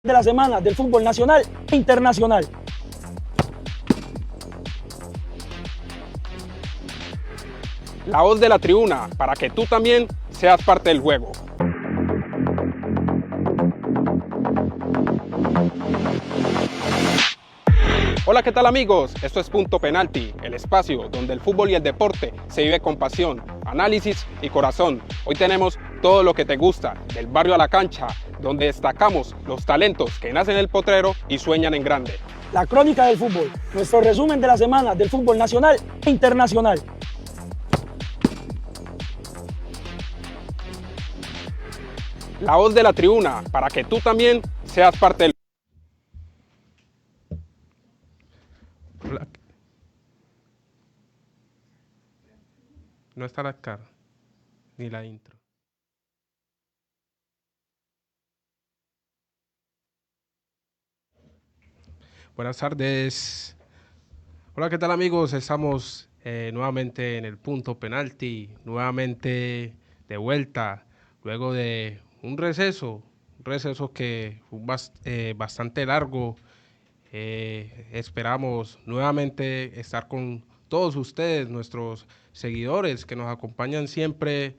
de la semana del fútbol nacional e internacional. La voz de la tribuna, para que tú también seas parte del juego. Hola, ¿qué tal amigos? Esto es Punto Penalti, el espacio donde el fútbol y el deporte se vive con pasión, análisis y corazón. Hoy tenemos todo lo que te gusta, del barrio a la cancha, donde destacamos los talentos que nacen en el potrero y sueñan en grande. La crónica del fútbol, nuestro resumen de la semana del fútbol nacional e internacional. La voz de la tribuna, para que tú también seas parte del... Hola. No está la cara, ni la intro. Buenas tardes. Hola, ¿qué tal amigos? Estamos nuevamente en el Punto Penalti, nuevamente de vuelta, luego de un receso que fue bastante largo. Esperamos nuevamente estar con todos ustedes, nuestros seguidores que nos acompañan siempre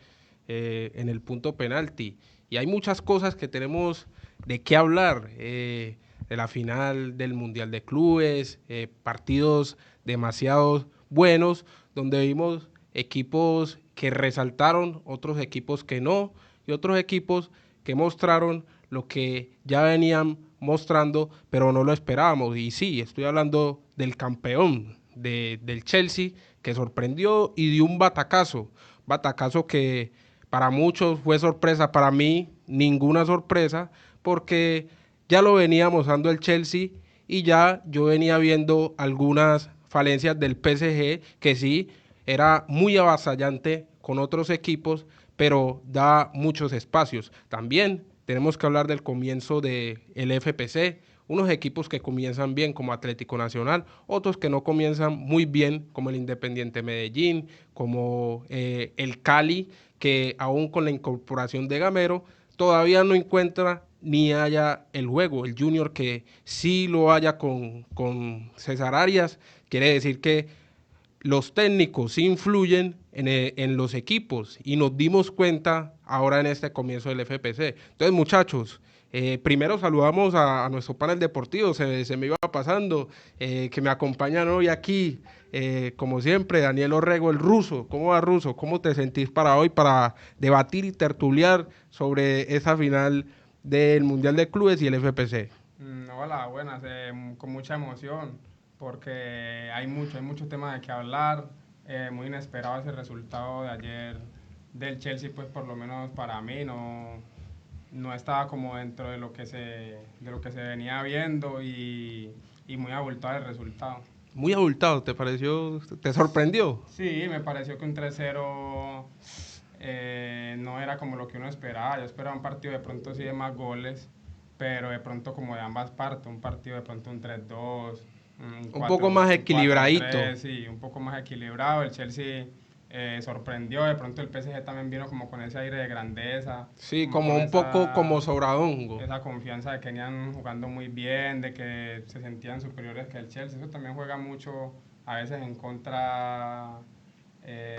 en el Punto Penalti. Y hay muchas cosas que tenemos de qué hablar, de la final del Mundial de Clubes, partidos demasiado buenos, donde vimos equipos que resaltaron, otros equipos que no, y otros equipos que mostraron lo que ya venían mostrando, pero no lo esperábamos. Y sí, estoy hablando del campeón del Chelsea, que sorprendió y dio un batacazo que para muchos fue sorpresa, para mí ninguna sorpresa, porque ya lo venía mostrando el Chelsea y ya yo venía viendo algunas falencias del PSG, que sí, era muy avasallante con otros equipos, pero da muchos espacios. También tenemos que hablar del comienzo del FPC, unos equipos que comienzan bien como Atlético Nacional, otros que no comienzan muy bien como el Independiente Medellín, como el Cali, que aún con la incorporación de Gamero todavía no encuentra ni haya el juego. El Junior que sí lo haya con César Arias, quiere decir que los técnicos influyen en los equipos y nos dimos cuenta ahora en este comienzo del FPC. Entonces, muchachos, primero saludamos a nuestro panel deportivo, se me iba pasando, que me acompañan hoy aquí, como siempre, Daniel Orrego, el ruso. ¿Cómo va, ruso? ¿Cómo te sentís para hoy para debatir y tertuliar sobre esa final del Mundial de Clubes y el FPC? Hola, buenas, con mucha emoción, porque hay mucho tema de qué hablar, muy inesperado ese resultado de ayer del Chelsea, pues por lo menos para mí no estaba como dentro de lo que se venía viendo y muy abultado el resultado. Muy abultado, ¿te pareció? ¿Te sorprendió? Sí, me pareció que un 3-0 no era como lo que uno esperaba. Yo esperaba un partido de pronto sí de más goles, pero de pronto como de ambas partes, un partido de pronto un 3-2, Un poco más equilibradito. 4-3, sí, un poco más equilibrado. El Chelsea sorprendió, de pronto el PSG también vino como con ese aire de grandeza. Sí, como un poco como sobradongo. Esa confianza de que venían jugando muy bien, de que se sentían superiores que el Chelsea. Eso también juega mucho a veces en contra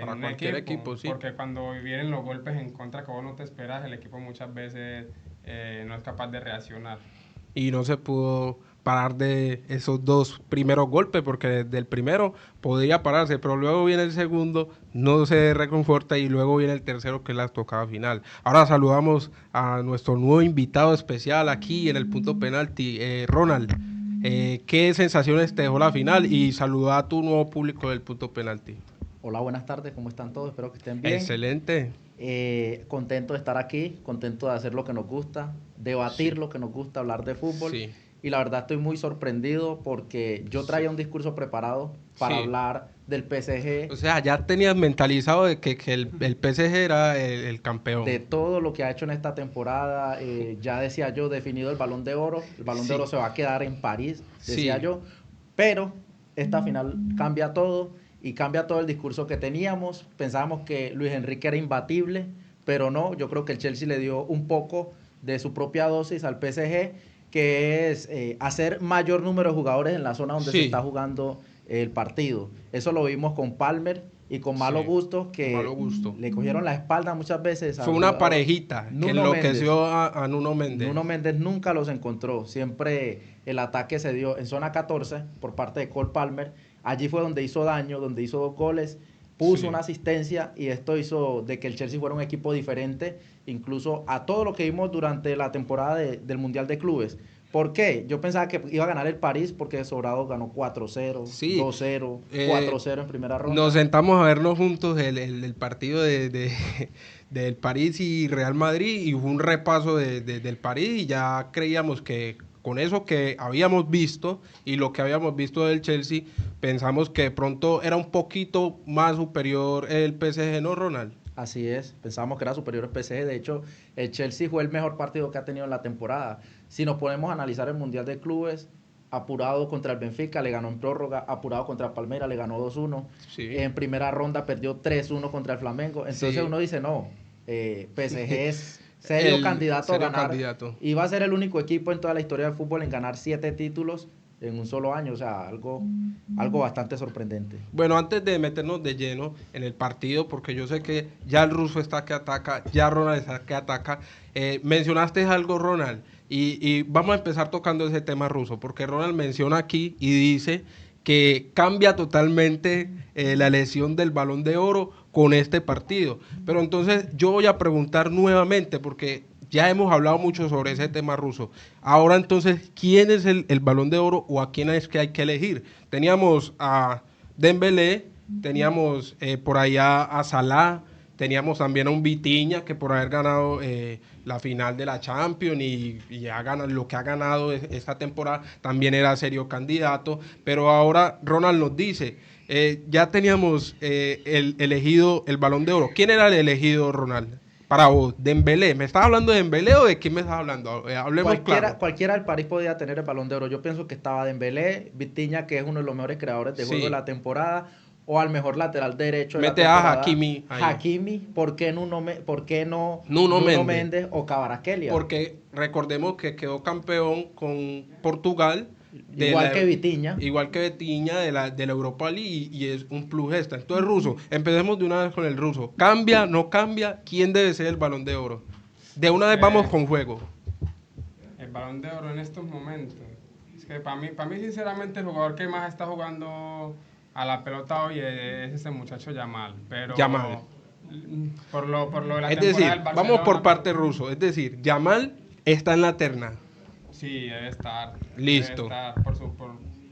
Para un cualquier equipo, sí. porque cuando vienen los golpes en contra que vos no te esperas, el equipo muchas veces no es capaz de reaccionar. Y no se pudo parar de esos dos primeros golpes, porque desde el primero podría pararse, pero luego viene el segundo, no se reconforta, y luego viene el tercero, que es la tocada final. Ahora saludamos a nuestro nuevo invitado especial aquí en el Punto Penalti, Ronald. ¿Qué sensaciones te dejó la final? Y saluda a tu nuevo público del Punto Penalti. Hola, buenas tardes, ¿cómo están todos? Espero que estén bien. Excelente. Contento de estar aquí, contento de hacer lo que nos gusta, debatir Sí. lo que nos gusta, hablar de fútbol. Sí. Y la verdad estoy muy sorprendido porque yo traía un discurso preparado para Sí. hablar del PSG, O sea, ya tenías mentalizado de que el PSG era el campeón. de todo lo que ha hecho en esta temporada. Ya decía yo, definido el Balón de Oro. El Balón de Sí. Oro se va a quedar en París, decía Sí. yo. Pero esta final cambia todo y cambia todo el discurso que teníamos. Pensábamos que Luis Enrique era imbatible, pero no. Yo creo que el Chelsea le dio un poco de su propia dosis al PSG que es hacer mayor número de jugadores en la zona donde Sí. se está jugando el partido. Eso lo vimos con Palmer y con Malo Sí, Gusto, que con Malo Gusto. le cogieron la espalda muchas veces. Fue una parejita que Nuno enloqueció a Nuno Méndez. Nuno Méndez nunca los encontró. Siempre el ataque se dio en zona 14 por parte de Cole Palmer. Allí fue donde hizo daño, donde hizo 2 goles, puso Sí. una asistencia y esto hizo de que el Chelsea fuera un equipo diferente, incluso a todo lo que vimos durante la temporada del Mundial de Clubes. ¿Por qué? Yo pensaba que iba a ganar el París porque Sobrado ganó 4-0, Sí. 2-0, 4-0 en primera ronda. Nos sentamos a vernos juntos el partido del París y Real Madrid y fue un repaso del París y ya creíamos que con eso que habíamos visto y lo que habíamos visto del Chelsea, pensamos que de pronto era un poquito más superior el PSG, ¿no, Ronald? Así es, pensábamos que era superior al PSG. De hecho, el Chelsea fue el mejor partido que ha tenido en la temporada. Si nos ponemos a analizar el Mundial de Clubes, apurado contra el Benfica, le ganó en prórroga, apurado contra el Palmeiras, le ganó 2-1. Sí. En primera ronda perdió 3-1 contra el Flamengo. Entonces Sí. uno dice, no, PSG es serio El candidato serio a ganar. candidato. Y va a ser el único equipo en toda la historia del fútbol en ganar 7 títulos en un solo año. O sea, algo bastante sorprendente. Bueno, antes de meternos de lleno en el partido, porque yo sé que ya el ruso está que ataca, ya Ronald está que ataca, mencionaste algo, Ronald, y vamos a empezar tocando ese tema ruso, porque Ronald menciona aquí y dice que cambia totalmente la elección del Balón de Oro con este partido. Pero entonces yo voy a preguntar nuevamente, porque ya hemos hablado mucho sobre ese tema ruso. Ahora entonces, ¿quién es el Balón de Oro o a quién es que hay que elegir? Teníamos a Dembélé, teníamos por allá a Salah, teníamos también a un Vitinha que por haber ganado la final de la Champions y ha ganado, lo que ha ganado esta temporada también era serio candidato. Pero ahora Ronald nos dice, ya teníamos elegido el Balón de Oro. ¿Quién era el elegido, Ronald? Para vos, Dembélé. ¿Me estás hablando de Dembélé o de quién me estás hablando? Hablemos claro. Cualquiera del París podía tener el Balón de Oro. Yo pienso que estaba Dembélé, Vitinha, que es uno de los mejores creadores de Sí. juego de la temporada, o al mejor lateral derecho de Mete la a temporada. Hakimi ahí. Hakimi, ¿por qué no Nuno Nuno Méndez. Méndez o Kvaratskhelia? Porque recordemos que quedó campeón con Portugal. Igual que Vitinha. Igual que Vitinha de la Europa League y es un plus extra. Entonces, ruso, empecemos de una vez con el ruso. ¿Cambia, no cambia? ¿Quién debe ser el Balón de Oro? De una vez vamos con juego. El Balón de Oro en estos momentos. Es que para mí sinceramente el jugador que más está jugando a la pelota hoy es ese muchacho Yamal. Pero Yamal. por lo de la Es temporada decir, del vamos Barcelona, por parte ruso. Es decir, Yamal está en la terna. Sí, debe estar. Listo. Debe estar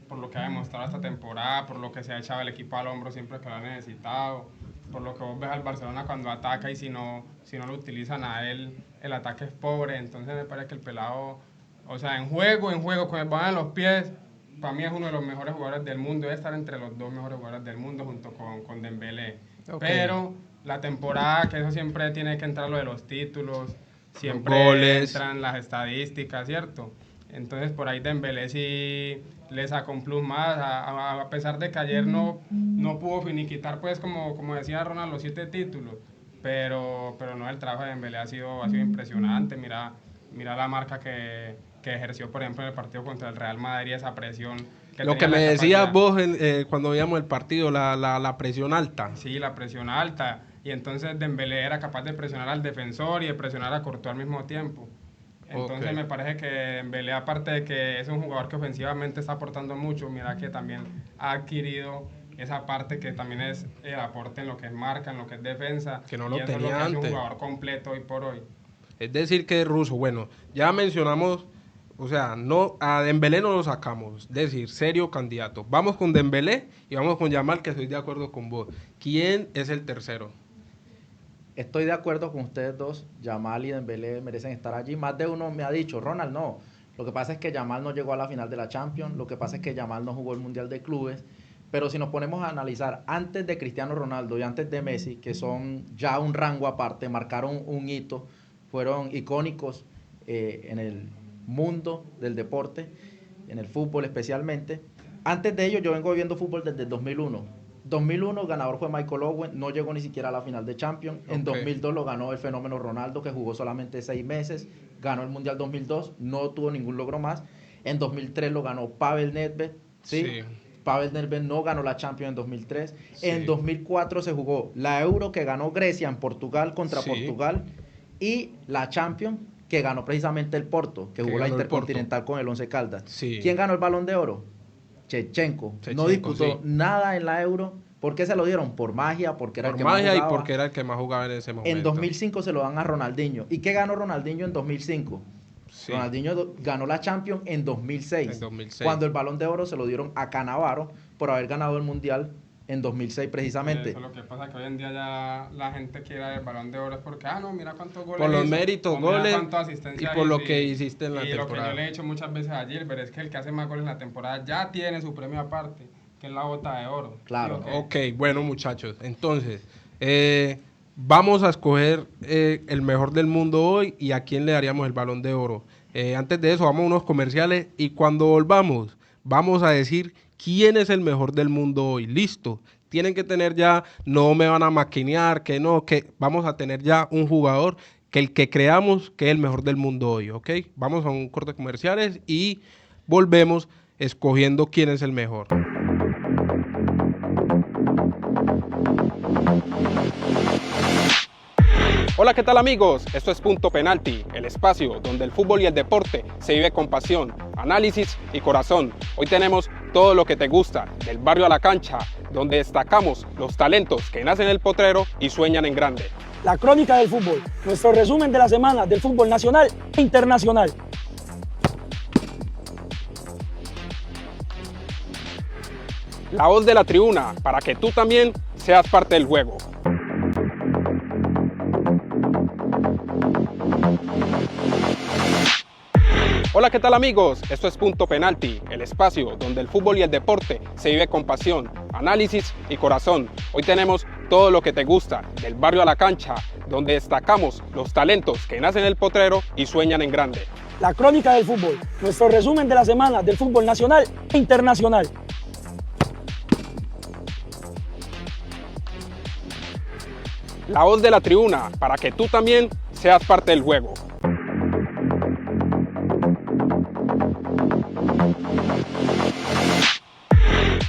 por lo que ha demostrado esta temporada, por lo que se ha echado el equipo al hombro siempre que lo ha necesitado, por lo que vos ves al Barcelona cuando ataca y si no lo utilizan a él, el ataque es pobre. Entonces me parece que el pelado, o sea, en juego, con el balón en los pies, para mí es uno de los mejores jugadores del mundo. Debe estar entre los 2 mejores jugadores del mundo junto con Dembélé. Ok. Pero la temporada, que eso siempre tiene que entrar lo de los títulos, siempre goles. entran las estadísticas, ¿cierto? Entonces por ahí Dembélé sí le sacó un plus más, a pesar de que ayer no pudo finiquitar, pues como decía Ronald, los 7 títulos, pero no, el trabajo de Dembélé ha sido impresionante. Mira la marca que ejerció, por ejemplo, en el partido contra el Real Madrid, esa presión. Lo tenía que la me decías capacidad. vos cuando veíamos el partido, la presión alta. Sí, la presión alta. Y entonces Dembélé era capaz de presionar al defensor y de presionar a Courtois al mismo tiempo. Entonces Ok. me parece que Dembélé, aparte de que es un jugador que ofensivamente está aportando mucho, mira que también ha adquirido esa parte que también es el aporte en lo que es marca, en lo que es defensa. Que no lo y eso es tenía lo que hace antes. un jugador completo hoy por hoy. Es decir, que ruso, bueno, ya mencionamos, o sea, no a Dembélé no lo sacamos, es decir, serio candidato. Vamos con Dembélé y vamos con Yamal, que estoy de acuerdo con vos. ¿Quién es el tercero? Estoy de acuerdo con ustedes dos. Yamal y Dembélé merecen estar allí. Más de uno me ha dicho, Ronald, no. Lo que pasa es que Yamal no llegó a la final de la Champions. Lo que pasa es que Yamal no jugó el Mundial de Clubes. Pero si nos ponemos a analizar, antes de Cristiano Ronaldo y antes de Messi, que son ya un rango aparte, marcaron un hito, fueron icónicos en el mundo del deporte, en el fútbol especialmente. Antes de ello, yo vengo viendo fútbol desde el 2001. 2001, ganador fue Michael Owen, no llegó ni siquiera a la final de Champions. En Ok. 2002 lo ganó el fenómeno Ronaldo, que jugó solamente 6 meses. ganó el Mundial 2002, no tuvo ningún logro más. En 2003 lo ganó Pavel Nedved, ¿sí? Sí. Pavel Nedved no ganó la Champions en 2003. Sí. En 2004 se jugó la Euro que ganó Grecia en Portugal contra Sí. Portugal y la Champions que ganó precisamente el Porto, que jugó la ganó el Intercontinental con el Once Caldas. Sí. ¿Quién ganó el Balón de Oro? Shevchenko. No disputó sí. nada en la Euro. ¿Por qué se lo dieron? Por magia, porque era Por el que más magia y jugaba. porque era el que más jugaba en ese momento. En 2005 se lo dan a Ronaldinho. ¿Y qué ganó Ronaldinho en 2005? Sí. Ronaldinho ganó la Champions en 2006, En 2006. cuando el Balón de Oro se lo dieron a Cannavaro por haber ganado el Mundial en 2006 precisamente. Eso es lo que pasa, que hoy en día ya la gente quiere el Balón de Oro es porque, no, mira cuántos goles Por los hizo, méritos, o mira goles, cuántas asistencias y por lo hizo, que hiciste en la y lo que temporada. yo le he dicho muchas veces a Gilbert es que el que hace más goles en la temporada ya tiene su premio aparte, que es la bota de oro. Claro. ¿Sí o Ok, bueno muchachos, entonces vamos a escoger el mejor del mundo hoy y a quién le daríamos el Balón de Oro. Antes de eso vamos a unos comerciales y cuando volvamos vamos a decir quién es el mejor del mundo hoy. Listo, tienen que tener ya, no me van a maquinear, que no, que vamos a tener ya un jugador que el que creamos que es el mejor del mundo hoy, ¿ok? Vamos a un corte de comerciales y volvemos escogiendo quién es el mejor. Hola, ¿qué tal amigos? Esto es Punto Penalti, el espacio donde el fútbol y el deporte se vive con pasión, análisis y corazón. Hoy tenemos todo lo que te gusta, del barrio a la cancha, donde destacamos los talentos que nacen en el potrero y sueñan en grande. La crónica del fútbol, nuestro resumen de la semana del fútbol nacional e internacional. La voz de la tribuna, para que tú también seas parte del juego. Hola, ¿qué tal amigos? Esto es Punto Penalti, el espacio donde el fútbol y el deporte se vive con pasión, análisis y corazón. Hoy tenemos todo lo que te gusta, del barrio a la cancha, donde destacamos los talentos que nacen en el potrero y sueñan en grande. La crónica del fútbol, nuestro resumen de la semana del fútbol nacional e internacional. La voz de la tribuna, para que tú también seas parte del juego.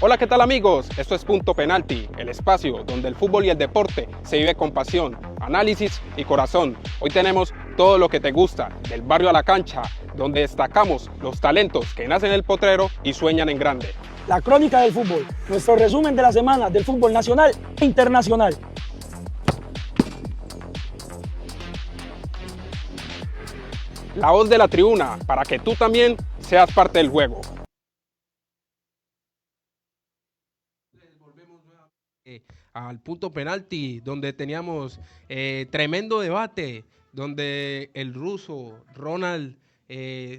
Hola, ¿qué tal amigos? Esto es Punto Penalti, el espacio donde el fútbol y el deporte se vive con pasión, análisis y corazón. Hoy tenemos todo lo que te gusta, del barrio a la cancha, donde destacamos los talentos que nacen en el potrero y sueñan en grande. La crónica del fútbol, nuestro resumen de la semana del fútbol nacional e internacional. La voz de la tribuna, para que tú también seas parte del juego. Al Punto Penalti, donde teníamos tremendo debate, donde el ruso Ronald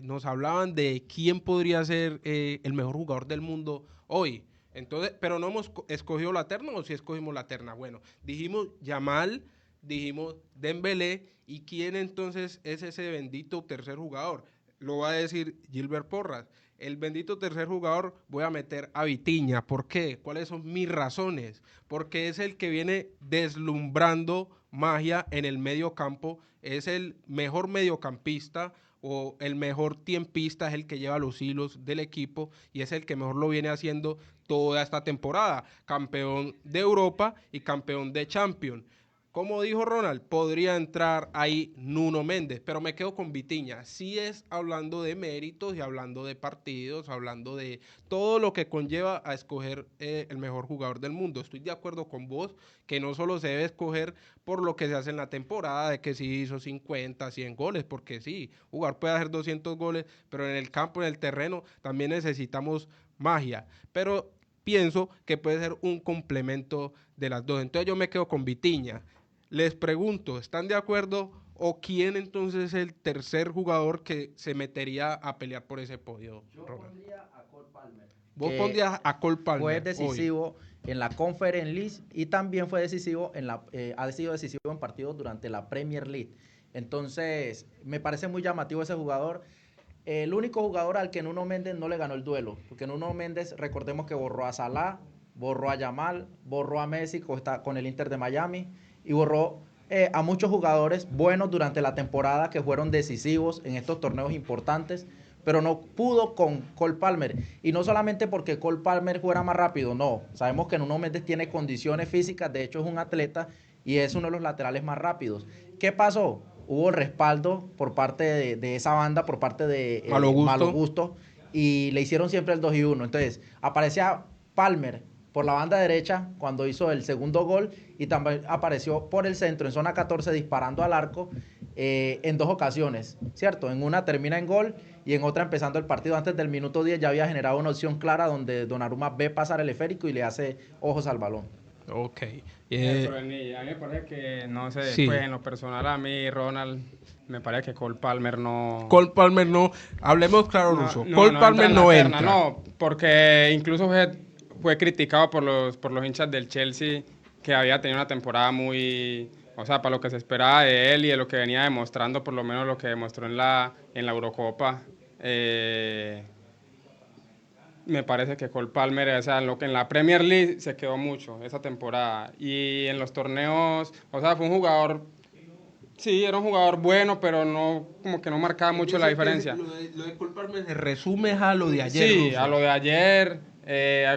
nos hablaban de quién podría ser el mejor jugador del mundo hoy. Entonces, pero no hemos escogido la terna, o si escogimos la terna. Bueno, dijimos Yamal, dijimos Dembélé, y quién entonces es ese bendito tercer jugador. Lo va a decir Gilbert Porras. El bendito tercer jugador voy a meter a Vitinha. ¿Por qué? ¿Cuáles son mis razones? Porque es el que viene deslumbrando magia en el medio campo, es el mejor mediocampista o el mejor tiempista, es el que lleva los hilos del equipo y es el que mejor lo viene haciendo toda esta temporada. Campeón de Europa y campeón de Champions. Como dijo Ronald, podría entrar ahí Nuno Méndez, pero me quedo con Vitinha. Sí es hablando de méritos y hablando de partidos, hablando de todo lo que conlleva a escoger el mejor jugador del mundo. Estoy de acuerdo con vos que no solo se debe escoger por lo que se hace en la temporada, de que si hizo 50, 100 goles, porque sí, jugar puede hacer 200 goles, pero en el campo, en el terreno, también necesitamos magia. Pero pienso que puede ser un complemento de las dos. Entonces yo me quedo con Vitinha. Les pregunto, ¿están de acuerdo o quién entonces es el tercer jugador que se metería a pelear por ese podio? Yo pondría a Cole Palmer. Vos pondrías a Cole Palmer. Fue decisivo en la Conference League y también fue decisivo ha sido decisivo en partidos durante la Premier League. Entonces, me parece muy llamativo ese jugador. El único jugador al que Nuno Méndez no le ganó el duelo, porque Nuno Méndez, recordemos que borró a Salah, borró a Yamal, borró a Messi con el Inter de Miami y borró a muchos jugadores buenos durante la temporada que fueron decisivos en estos torneos importantes, pero no pudo con Cole Palmer. Y no solamente porque Cole Palmer fuera más rápido, no. Sabemos que Nuno Méndez tiene condiciones físicas, de hecho es un atleta y es uno de los laterales más rápidos. ¿Qué pasó? Hubo respaldo por parte de esa banda, por parte de Malo Gusto, y le hicieron siempre el 2-1. Entonces, aparecía Palmer por la banda derecha cuando hizo el segundo gol y también apareció por el centro en zona 14 disparando al arco en 2 ocasiones, ¿cierto? En una termina en gol y en otra empezando el partido antes del minuto 10 ya había generado una opción clara donde Donnarumma ve pasar el esférico y le hace ojos al balón. Ok. Pero a mí me parece que, no sé, Sí. pues en lo personal a mí, Ronald, me parece que Cole Palmer no... Cole Palmer no, hablemos claro, Russo. Cole Palmer en la no terna, entra. No, porque incluso fue criticado por los hinchas del Chelsea, que había tenido una temporada muy... O sea, para lo que se esperaba de él y de lo que venía demostrando, por lo menos lo que demostró en la Eurocopa. Me parece que Cole Palmer, o sea, en la Premier League se quedó mucho esa temporada. Y en los torneos, o sea, fue un jugador, sí, era un jugador bueno, pero no, como que no marcaba mucho la diferencia. Lo de Cole Palmer se resume a lo de ayer. Sí, Russo. a lo de ayer,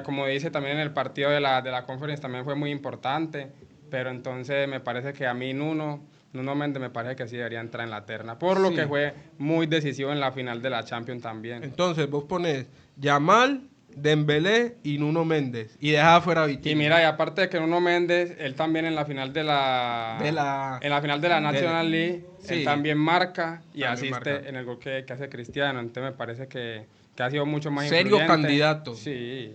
como dice también en el partido de la Conference también fue muy importante, pero entonces me parece que a mí Nuno Méndez me parece que sí debería entrar en la terna, por lo Sí. que fue muy decisivo en la final de la Champions también. Entonces vos pones Yamal, Dembélé y Nuno Méndez y dejas afuera a Vitinha. Y mira, y aparte de que Nuno Méndez, él también en la final en la final de la National League, sí. él también marca y También asiste marca. en el gol que hace Cristiano. Entonces me parece que ha sido mucho más Serio influyente. candidato. Sí.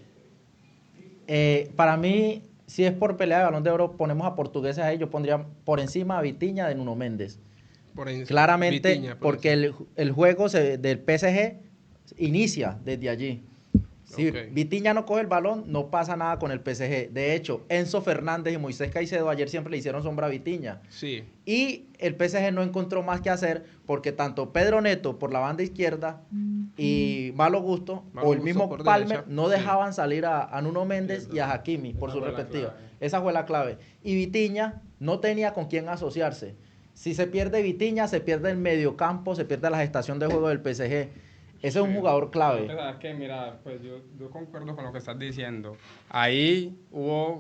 Para mí, si es por pelea de Balón de Oro, ponemos a portugueses ahí, yo pondría por encima a Vitinha de Nuno Méndez. Por encima. Claramente, Vitinha, por porque el juego del PSG inicia desde allí. Si Ok. Vitinha no coge el balón, no pasa nada con el PSG. De hecho, Enzo Fernández y Moisés Caicedo ayer siempre le hicieron sombra a Vitinha. Sí. Y el PSG no encontró más que hacer porque tanto Pedro Neto por la banda izquierda y Malo Gusto Malo o el Gusto mismo por Palmer derecha, no sí. dejaban salir a Nuno Méndez y a Hakimi por Esa su fue la respectiva. clave. Esa fue la clave. Y Vitinha no tenía con quién asociarse. Si se pierde Vitinha, se pierde el mediocampo, se pierde la gestación de juego del PSG. Ese es un jugador clave. ¿Sabes qué? Mira, pues yo concuerdo con lo que estás diciendo. Ahí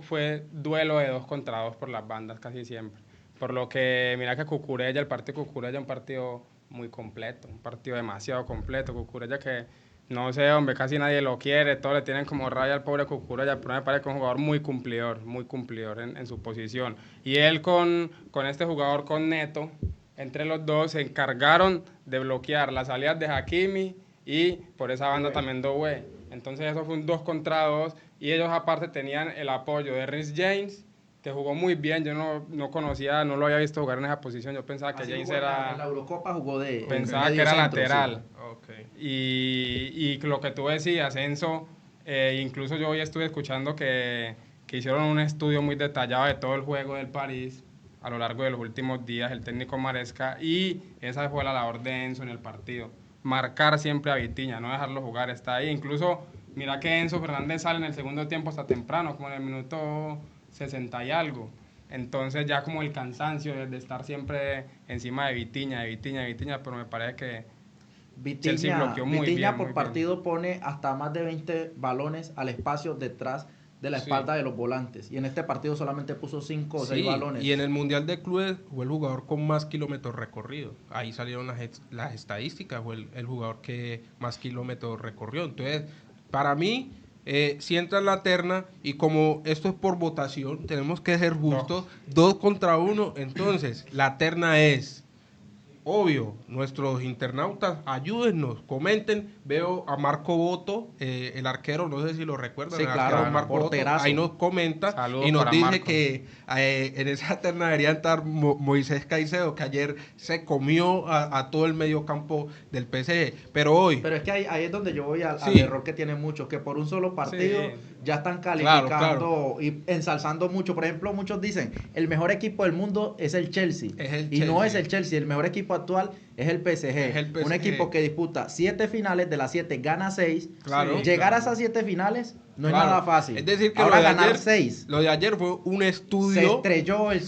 fue duelo de 2 contra 2 por las bandas casi siempre. Por lo que, mira que el partido de Cucurella es un partido muy completo, un partido demasiado completo. Cucurella que, no sé, hombre, casi nadie lo quiere, todos le tienen como raya al pobre Cucurella, pero me parece que es un jugador muy cumplidor en su posición. Y él con este jugador, con Neto, entre los dos se encargaron de bloquear las salidas de Hakimi y por esa banda también Doué. Entonces eso fue un 2 contra 2 y ellos aparte tenían el apoyo de Reece James, que jugó muy bien. Yo no conocía, no lo había visto jugar en esa posición. Yo pensaba que Así James jugó en la era... Eurocopa jugó de Pensaba medio que era centro, lateral. sí. Ok. Y lo que tú decías, Enzo, incluso yo hoy estuve escuchando que hicieron un estudio muy detallado de todo el juego del París a lo largo de los últimos días, el técnico Maresca, y esa fue la labor de Enzo en el partido. Marcar siempre a Vitinha, no dejarlo jugar, está ahí. Incluso, mira que Enzo Fernández sale en el segundo tiempo hasta temprano, como en el minuto 60 y algo. Entonces ya como el cansancio de estar siempre encima de Vitinha, pero me parece que Chelsea bloqueó muy Vitinha bien, por muy partido pone hasta más de 20 balones al espacio detrás de la Sí. espalda de los volantes. Y en este partido solamente puso 5 o 6 Sí, balones. y en el Mundial de Clubes fue el jugador con más kilómetros recorridos. Ahí salieron las estadísticas, fue el jugador que más kilómetros recorrió. Entonces, para mí, si entra en la terna, y como esto es por votación, tenemos que ser justos, 2 contra 1, entonces la terna es... Obvio, nuestros internautas, ayúdennos, comenten. Veo a Marco Boto, el arquero, no sé si lo recuerdan, Sí, el claro, arquero Marco Boto, porterazo. ahí nos comenta Saludos y nos para dice Marco. que en esa terna debería estar Moisés Caicedo, que ayer se comió a todo el medio campo del PSG, pero hoy... Pero es que ahí es donde yo voy al Sí. error que tienen muchos, que por un solo partido ya están calificando Claro. y ensalzando mucho. Por ejemplo, muchos dicen, el mejor equipo del mundo es el Chelsea. Es el y no Chelsea. es el Chelsea, el mejor equipo actual es el PSG. Es el Un PSG. equipo que disputa 7 finales, de las 7 gana 6. Claro. Llegar a esas 7 finales no Claro. es nada fácil. Es decir, que ahora lo de ganar ayer, 6. Lo de ayer fue un Se estudio. estrelló el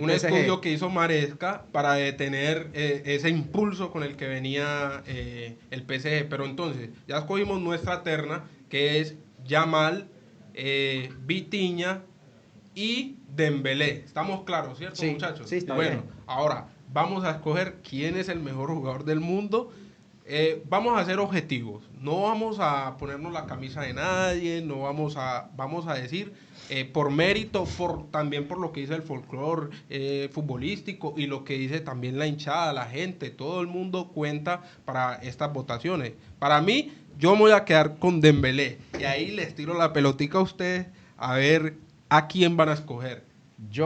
Un PSG. estudio que hizo Maresca para detener ese impulso con el que venía el PSG. Pero entonces, ya escogimos nuestra terna, que es Yamal, Vitinha y Dembélé. ¿Estamos claros, cierto, Sí, muchachos? sí, está bueno, bien. ahora vamos a escoger quién es el mejor jugador del mundo. Vamos a ser objetivos, no vamos a ponernos la camisa de nadie, no vamos a decir por mérito, también por lo que dice el folclore futbolístico y lo que dice también la hinchada, la gente, todo el mundo cuenta para estas votaciones. Para mí, yo me voy a quedar con Dembélé y ahí les tiro la pelotica a ustedes a ver a quién van a escoger.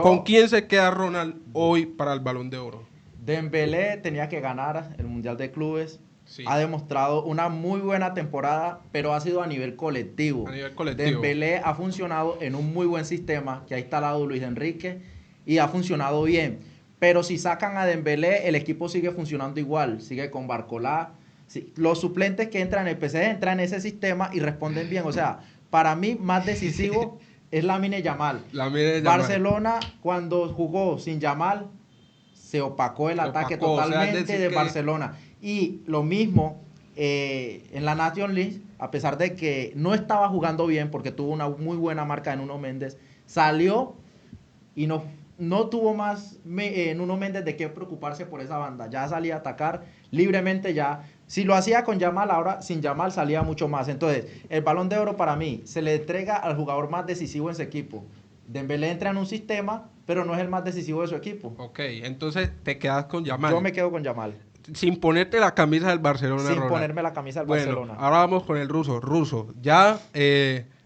¿Con quién se queda Ronald hoy para el Balón de Oro? Dembélé tenía que ganar el Mundial de Clubes. Sí. Ha demostrado una muy buena temporada, pero ha sido a nivel colectivo. A nivel colectivo. Dembélé ha funcionado en un muy buen sistema que ha instalado Luis Enrique y ha funcionado bien. Pero si sacan a Dembélé, el equipo sigue funcionando igual. Sigue con Barcolá. Sí, los suplentes que entran en el PSG entran en ese sistema y responden bien. O sea, para mí más decisivo es Lamine Yamal. Lamine Yamal. Barcelona, cuando jugó sin Yamal, se opacó el ataque opacó, o sea, totalmente es decir de que- Barcelona. Y lo mismo en la Nations League, a pesar de que no estaba jugando bien porque tuvo una muy buena marca de Nuno Méndez, salió y no tuvo más Nuno Méndez de qué preocuparse por esa banda. Ya salía a atacar libremente ya. Si lo hacía con Yamal, ahora sin Yamal salía mucho más. Entonces, el Balón de Oro para mí se le entrega al jugador más decisivo en su equipo. Dembélé entra en un sistema, pero no es el más decisivo de su equipo. Ok, entonces te quedas con Yamal. Yo me quedo con Yamal. Sin ponerte la camisa del Barcelona, Sin Ronald. ponerme la camisa del Bueno, Barcelona. ahora vamos con el ruso. Ya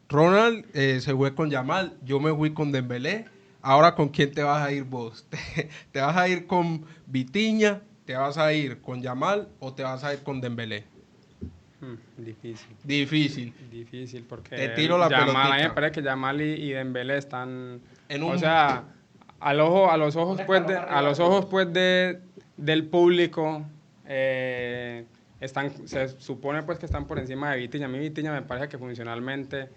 Ronald se fue con Yamal, yo me fui con Dembélé. Ahora, ¿con quién te vas a ir vos? ¿Te vas a ir con Vitinha? ¿Te vas a ir con Yamal o te vas a ir con Dembélé? Difícil. Difícil. Porque Te tiro la Yamal, a mí me pelotita. parece que Yamal y Dembélé están En un- o sea, a los ojos pues del público se supone pues que están por encima de Vitinha. A mí Vitinha me parece que funcionalmente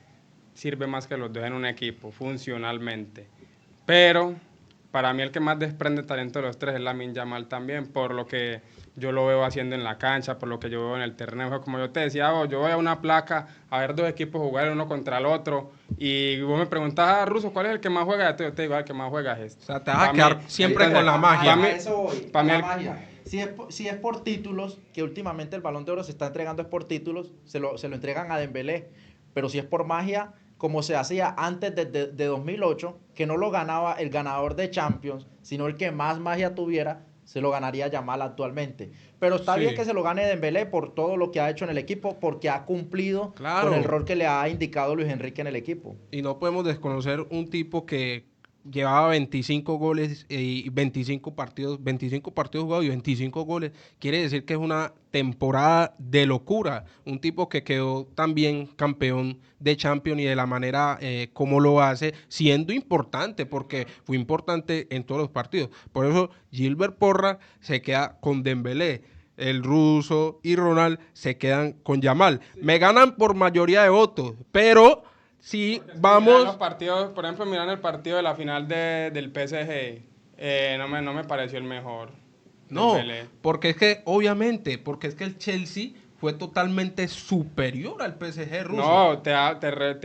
sirve más que los dos en un equipo, funcionalmente. Pero para mí el que más desprende talento de los tres es Lamine Yamal también, por lo que yo lo veo haciendo en la cancha, por lo que yo veo en el terreno. Como yo te decía, yo voy a una placa a ver dos equipos jugar uno contra el otro y vos me preguntás, Russo, ¿cuál es el que más juega? Yo te digo, el que más juega es este. O sea, te vas a quedar siempre con la magia. Pa' mí- A eso voy, pa' mí la el- magia. Si es por títulos, que últimamente el Balón de Oro se está entregando es por títulos, se lo entregan a Dembélé. Pero si es por magia, como se hacía antes de 2008, que no lo ganaba el ganador de Champions, sino el que más magia tuviera, se lo ganaría Yamal actualmente. Pero está Sí. bien que se lo gane Dembélé por todo lo que ha hecho en el equipo, porque ha cumplido Claro. con el rol que le ha indicado Luis Enrique en el equipo. Y no podemos desconocer un tipo que llevaba 25 goles y 25 partidos jugados y 25 goles. Quiere decir que es una temporada de locura. Un tipo que quedó también campeón de Champions y de la manera como lo hace, siendo importante, porque fue importante en todos los partidos. Por eso Gilbert Porra se queda con Dembélé. El ruso y Ronald se quedan con Yamal. Me ganan por mayoría de votos, pero sí, Mirar los vamos. partidos, por ejemplo, mirando el partido de la final del PSG, no me pareció el mejor. No, Dembélé. porque es que, obviamente, porque es que el Chelsea fue totalmente superior al PSG ruso. No, te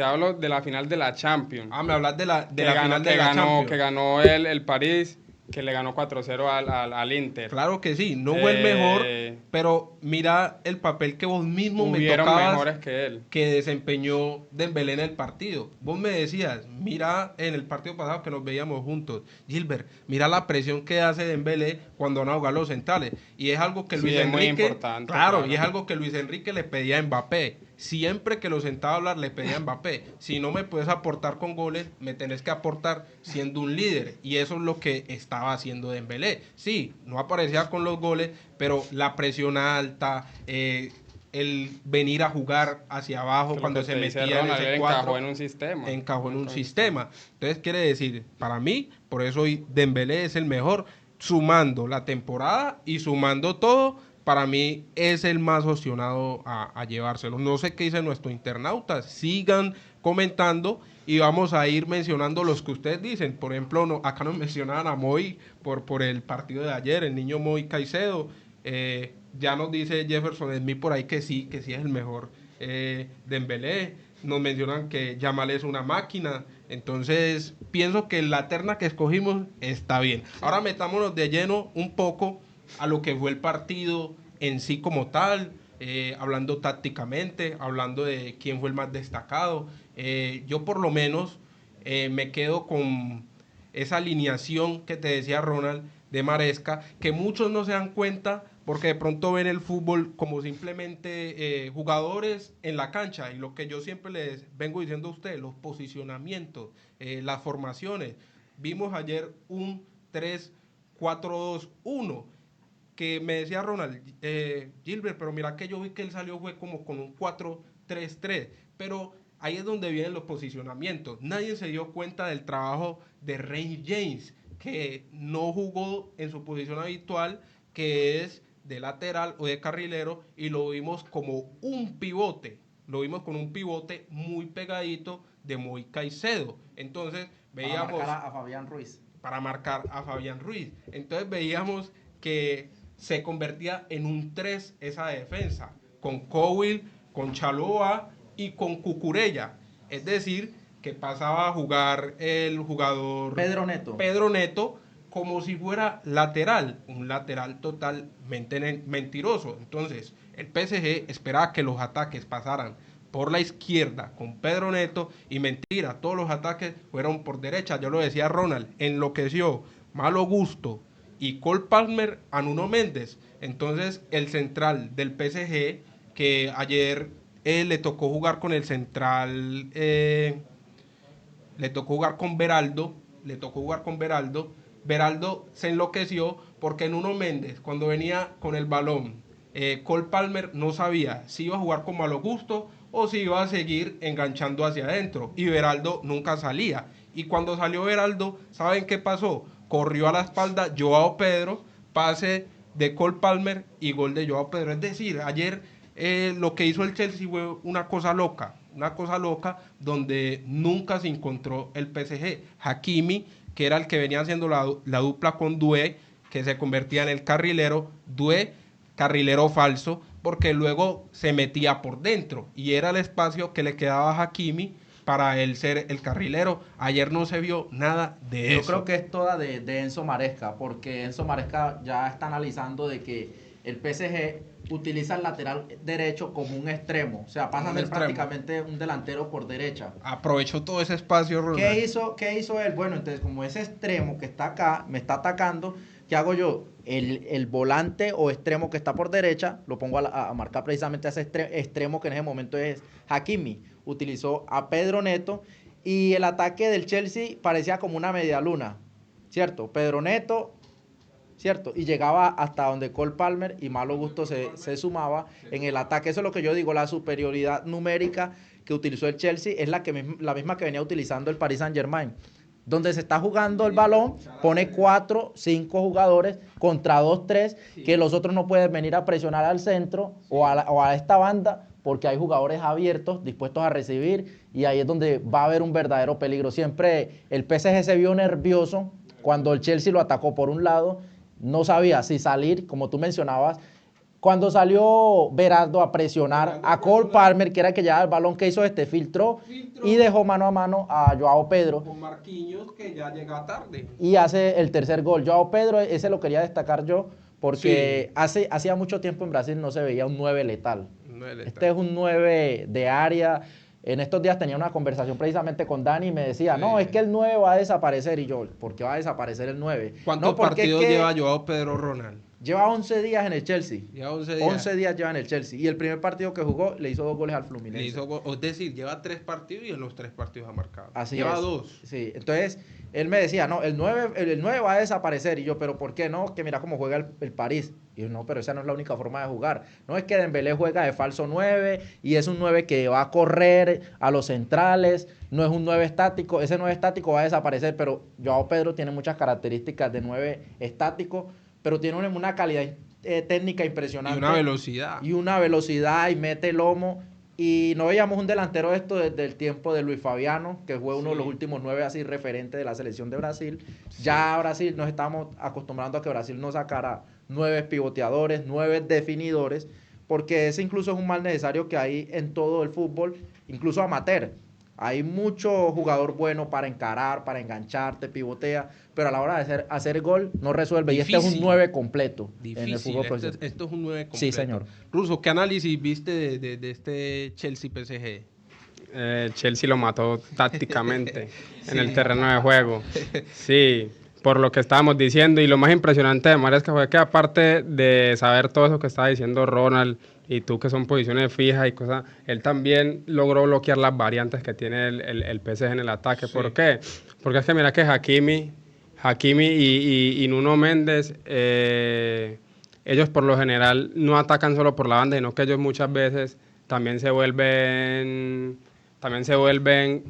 hablo de la final de la Champions. Ah, me hablas de la que final de la Champions. que ganó el París, que le ganó 4-0 al Inter. Claro que sí, no fue el mejor, Eh, pero mira el papel que vos mismo me Hubieron tocabas mejores que él. que desempeñó Dembélé en el partido. Vos me decías, mira en el partido pasado que nos veíamos juntos, Gilbert, mira la presión que hace Dembélé cuando van a jugar los centrales. Y es algo que Sí, Luis es muy Enrique, importante, claro, claro. y es algo que Luis Enrique le pedía a Mbappé. Siempre que lo sentaba a hablar le pedía a Mbappé, si no me puedes aportar con goles, me tenés que aportar siendo un líder. Y eso es lo que estaba haciendo Dembélé. Sí, no aparecía con los goles, pero la presión alta, el venir a jugar hacia abajo Lo cuando que se te dice metía en Ronald, ese él 4. encajó en un sistema. Encajó en un sistema. Entonces quiere decir, para mí, por eso hoy Dembélé es el mejor, sumando la temporada y sumando todo, para mí es el más opcionado a llevárselo. No sé qué dicen nuestros internautas, sigan comentando y vamos a ir mencionando los que ustedes dicen. Por ejemplo, acá nos mencionaban a Moy por el partido de ayer, el niño Moy Caicedo. Ya nos dice Jefferson Smith por ahí que sí es el mejor. Dembélé, nos mencionan que Yamal es una máquina. Entonces pienso que la terna que escogimos está bien. Ahora metámonos de lleno un poco a lo que fue el partido en sí como tal, hablando tácticamente, hablando de quién fue el más destacado. Yo por lo menos me quedo con esa alineación que te decía Ronald de Maresca, que muchos no se dan cuenta porque de pronto ven el fútbol como simplemente jugadores en la cancha, y lo que yo siempre les vengo diciendo a ustedes, los posicionamientos, las formaciones. Vimos ayer un 3-4-2-1 que me decía Ronald, Gilbert, pero mira que yo vi que él salió fue como con un 4-3-3, pero ahí es donde vienen los posicionamientos. Nadie se dio cuenta del trabajo de Reece James, que no jugó en su posición habitual, que es de lateral o de carrilero, y lo vimos como un pivote. Lo vimos con un pivote muy pegadito de Moy Caicedo. Entonces veíamos... Para marcar a Fabián Ruiz. Para marcar a Fabián Ruiz. Entonces veíamos que se convertía en un 3 esa defensa, con Cowell, con Chaloa y con Cucurella. Es decir, que pasaba a jugar el jugador Pedro Neto como si fuera lateral, un lateral totalmente mentiroso. Entonces, el PSG esperaba que los ataques pasaran por la izquierda con Pedro Neto, y mentira, todos los ataques fueron por derecha. Yo lo decía Ronald, enloqueció Malo Gusto y Cole Palmer a Nuno Méndez. Entonces el central del PSG, que ayer le tocó jugar con el central, le tocó jugar con Beraldo, Beraldo se enloqueció porque Nuno Méndez, cuando venía con el balón, Cole Palmer no sabía si iba a jugar con Malo Gusto o si iba a seguir enganchando hacia adentro, y Beraldo nunca salía. Y cuando salió Beraldo, ¿saben qué pasó? Corrió a la espalda Joao Pedro, pase de Cole Palmer y gol de Joao Pedro. Es decir, ayer lo que hizo el Chelsea fue una cosa loca, donde nunca se encontró el PSG. Hakimi, que era el que venía haciendo la dupla con Doué, que se convertía en el carrilero, Doué, carrilero falso, porque luego se metía por dentro y era el espacio que le quedaba a Hakimi para él ser el carrilero. Ayer no se vio nada de eso. Yo creo que es toda de Enzo Maresca, porque Enzo Maresca ya está analizando de que el PSG utiliza el lateral derecho como un extremo, o sea, pasa a ser prácticamente un delantero por derecha. Aprovechó todo ese espacio, Ronald. ¿Qué hizo él? Bueno, entonces como ese extremo que está acá me está atacando, ¿qué hago yo? El volante o extremo que está por derecha, lo pongo a marcar precisamente a ese extremo que en ese momento es Hakimi. Utilizó a Pedro Neto y el ataque del Chelsea parecía como una media luna, ¿cierto? Pedro Neto, ¿cierto? Y llegaba hasta donde Cole Palmer y Malo Gusto se sumaba en el ataque. Eso es lo que yo digo, la superioridad numérica que utilizó el Chelsea es la misma que venía utilizando el Paris Saint-Germain. Donde se está jugando el balón, pone 4, 5 jugadores contra 2, 3, que los otros no pueden venir a presionar al centro o a esta banda, porque hay jugadores abiertos, dispuestos a recibir, y ahí es donde va a haber un verdadero peligro. Siempre el PSG se vio nervioso cuando el Chelsea lo atacó por un lado, no sabía si salir, como tú mencionabas. Cuando salió Beraldo a presionar a Cole Palmer, que era el que llevaba el balón, que hizo filtró y dejó mano a mano a Joao Pedro. Con Marquinhos, que ya llega tarde. Y hace el tercer gol. Joao Pedro, ese lo quería destacar yo, porque hacía mucho tiempo en Brasil no se veía un 9 letal. Este es un 9 de área. En estos días tenía una conversación precisamente con Dani y me decía, no, es que el 9 va a desaparecer. Y yo, ¿por qué va a desaparecer el 9? ¿Cuántos partidos lleva Joao Pedro, Ronald? Lleva 11 días en el Chelsea. Lleva 11 días. 11 días lleva en el Chelsea. Y el primer partido que jugó le hizo 2 goles al Fluminense. Es decir, lleva 3 partidos y en los 3 partidos ha marcado. Así lleva es. 2. Sí, entonces él me decía, no, el 9 va a desaparecer. Y yo, pero ¿por qué no? Que mira cómo juega el París. Y yo, no, pero esa no es la única forma de jugar. No es que Dembélé juega de falso 9 y es un 9 que va a correr a los centrales. No es un 9 estático. Ese 9 estático va a desaparecer, pero Joao Pedro tiene muchas características de 9 estático, pero tiene una calidad técnica impresionante. Y una velocidad. Y una velocidad y mete lomo. Y no veíamos un delantero esto desde el tiempo de Luis Fabiano, que fue uno de los últimos 9 así referentes de la selección de Brasil. Sí. Ya Brasil nos estamos acostumbrando a que Brasil no sacara 9 pivoteadores, 9 definidores, porque ese incluso es un mal necesario que hay en todo el fútbol, incluso amateur. Hay mucho jugador bueno para encarar, para enganchar, te pivotea, pero a la hora de hacer gol no resuelve. Difícil. Y este es un 9 completo. Difícil. En el fútbol profesional. Esto es un 9 completo. Sí, señor. Russo, ¿qué análisis viste de este Chelsea-PSG? Chelsea lo mató tácticamente en el terreno de juego. Sí, por lo que estábamos diciendo. Y lo más impresionante de Maresca fue que aparte de saber todo eso que estaba diciendo Ronald y tú, que son posiciones fijas y cosas, él también logró bloquear las variantes que tiene el PSG en el ataque. Sí. ¿Por qué? Porque es que mira que Hakimi y Nuno Méndez, ellos por lo general no atacan solo por la banda, sino que ellos muchas veces también se vuelven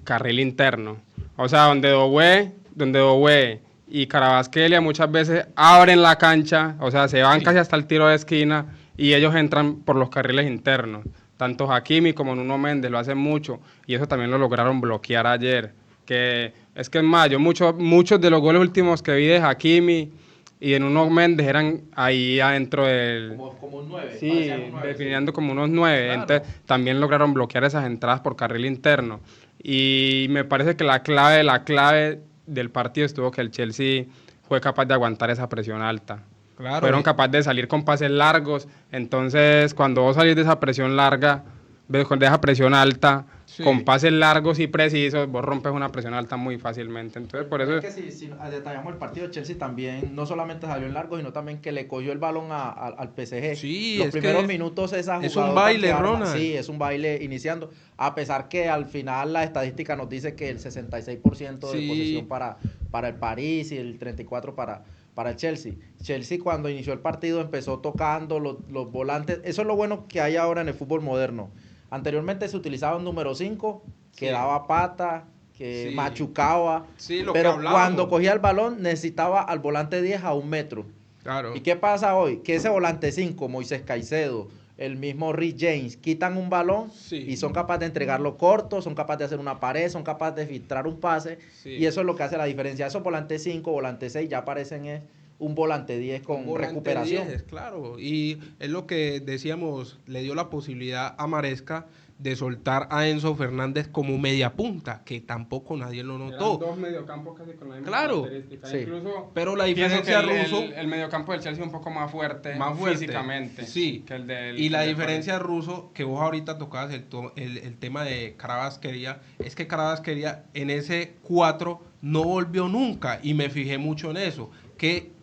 carril interno. O sea, donde Doué y Kvaratskhelia muchas veces abren la cancha, o sea, se van casi hasta el tiro de esquina y ellos entran por los carriles internos. Tanto Hakimi como Nuno Méndez lo hacen mucho y eso también lo lograron bloquear ayer. Que es más, yo muchos de los goles últimos que vi de Hakimi y de Nuno Méndez eran ahí adentro del... Como un 9. Sí, definiendo como unos 9. Claro. Entonces también lograron bloquear esas entradas por carril interno. Y me parece que la clave del partido estuvo que el Chelsea fue capaz de aguantar esa presión alta. Claro. Fueron capaces de salir con pases largos. Entonces, cuando vos salís de esa presión larga, de esa presión alta, sí, con pases largos y precisos, vos rompes una presión alta muy fácilmente. Entonces, por eso... Es que si detallamos el partido, Chelsea también no solamente salió en largo, sino también que le cogió el balón al PSG. Sí, los primeros minutos esa jugada... Es un baile, Ronald. Sí, es un baile iniciando. A pesar que al final la estadística nos dice que el 66% de posesión para el París y el 34% para el Chelsea. Chelsea cuando inició el partido empezó tocando los volantes. Eso es lo bueno que hay ahora en el fútbol moderno. Anteriormente se utilizaba un número 5 que daba pata, que machucaba, pero cuando cogía el balón necesitaba al volante 10 a 1 metro. Claro. ¿Y qué pasa hoy? Que ese volante 5, Moisés Caicedo, el mismo Reece James, quitan un balón y son capaces de entregarlo corto, son capaces de hacer una pared, son capaces de filtrar un pase, y eso es lo que hace la diferencia. Esos volantes 5, volantes 6 ya parecen un volante 10 con recuperación. 10, claro, y es lo que decíamos, le dio la posibilidad a Maresca de soltar a Enzo Fernández como media punta, que tampoco nadie lo notó. Eran 2 mediocampos casi con la misma característica. Sí. Incluso pero la diferencia Russo, el mediocampo del Chelsea es un poco más fuerte físicamente, sí, que el del... Y la diferencia Russo, que vos ahorita tocabas el tema de Kvaratskhelia, es que Kvaratskhelia en ese 4 no volvió nunca, y me fijé mucho en eso, que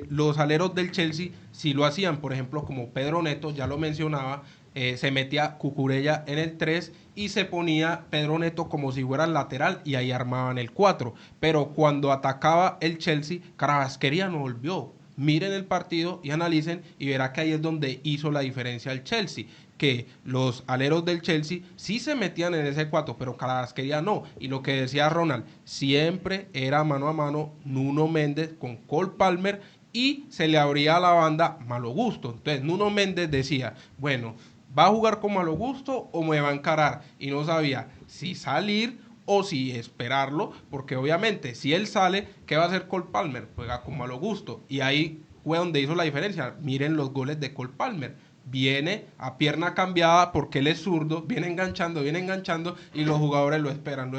los aleros del Chelsea sí lo hacían, por ejemplo, como Pedro Neto, ya lo mencionaba, se metía Cucurella en el 3 y se ponía Pedro Neto como si fuera el lateral y ahí armaban el 4. Pero cuando atacaba el Chelsea, Kvaratskhelia no volvió. Miren el partido y analicen y verá que ahí es donde hizo la diferencia el Chelsea, que los aleros del Chelsea sí se metían en ese 4, pero Kvaratskhelia no. Y lo que decía Ronald, siempre era mano a mano Nuno Méndez con Cole Palmer y se le abría la banda Malo Gusto. Entonces Nuno Méndez decía, bueno, ¿va a jugar con Malo Gusto o me va a encarar? Y no sabía si salir o si esperarlo, porque obviamente si él sale, ¿qué va a hacer Cole Palmer? Juega con Malo Gusto. Y ahí fue donde hizo la diferencia. Miren los goles de Cole Palmer. Viene a pierna cambiada porque él es zurdo, viene enganchando y los jugadores lo esperan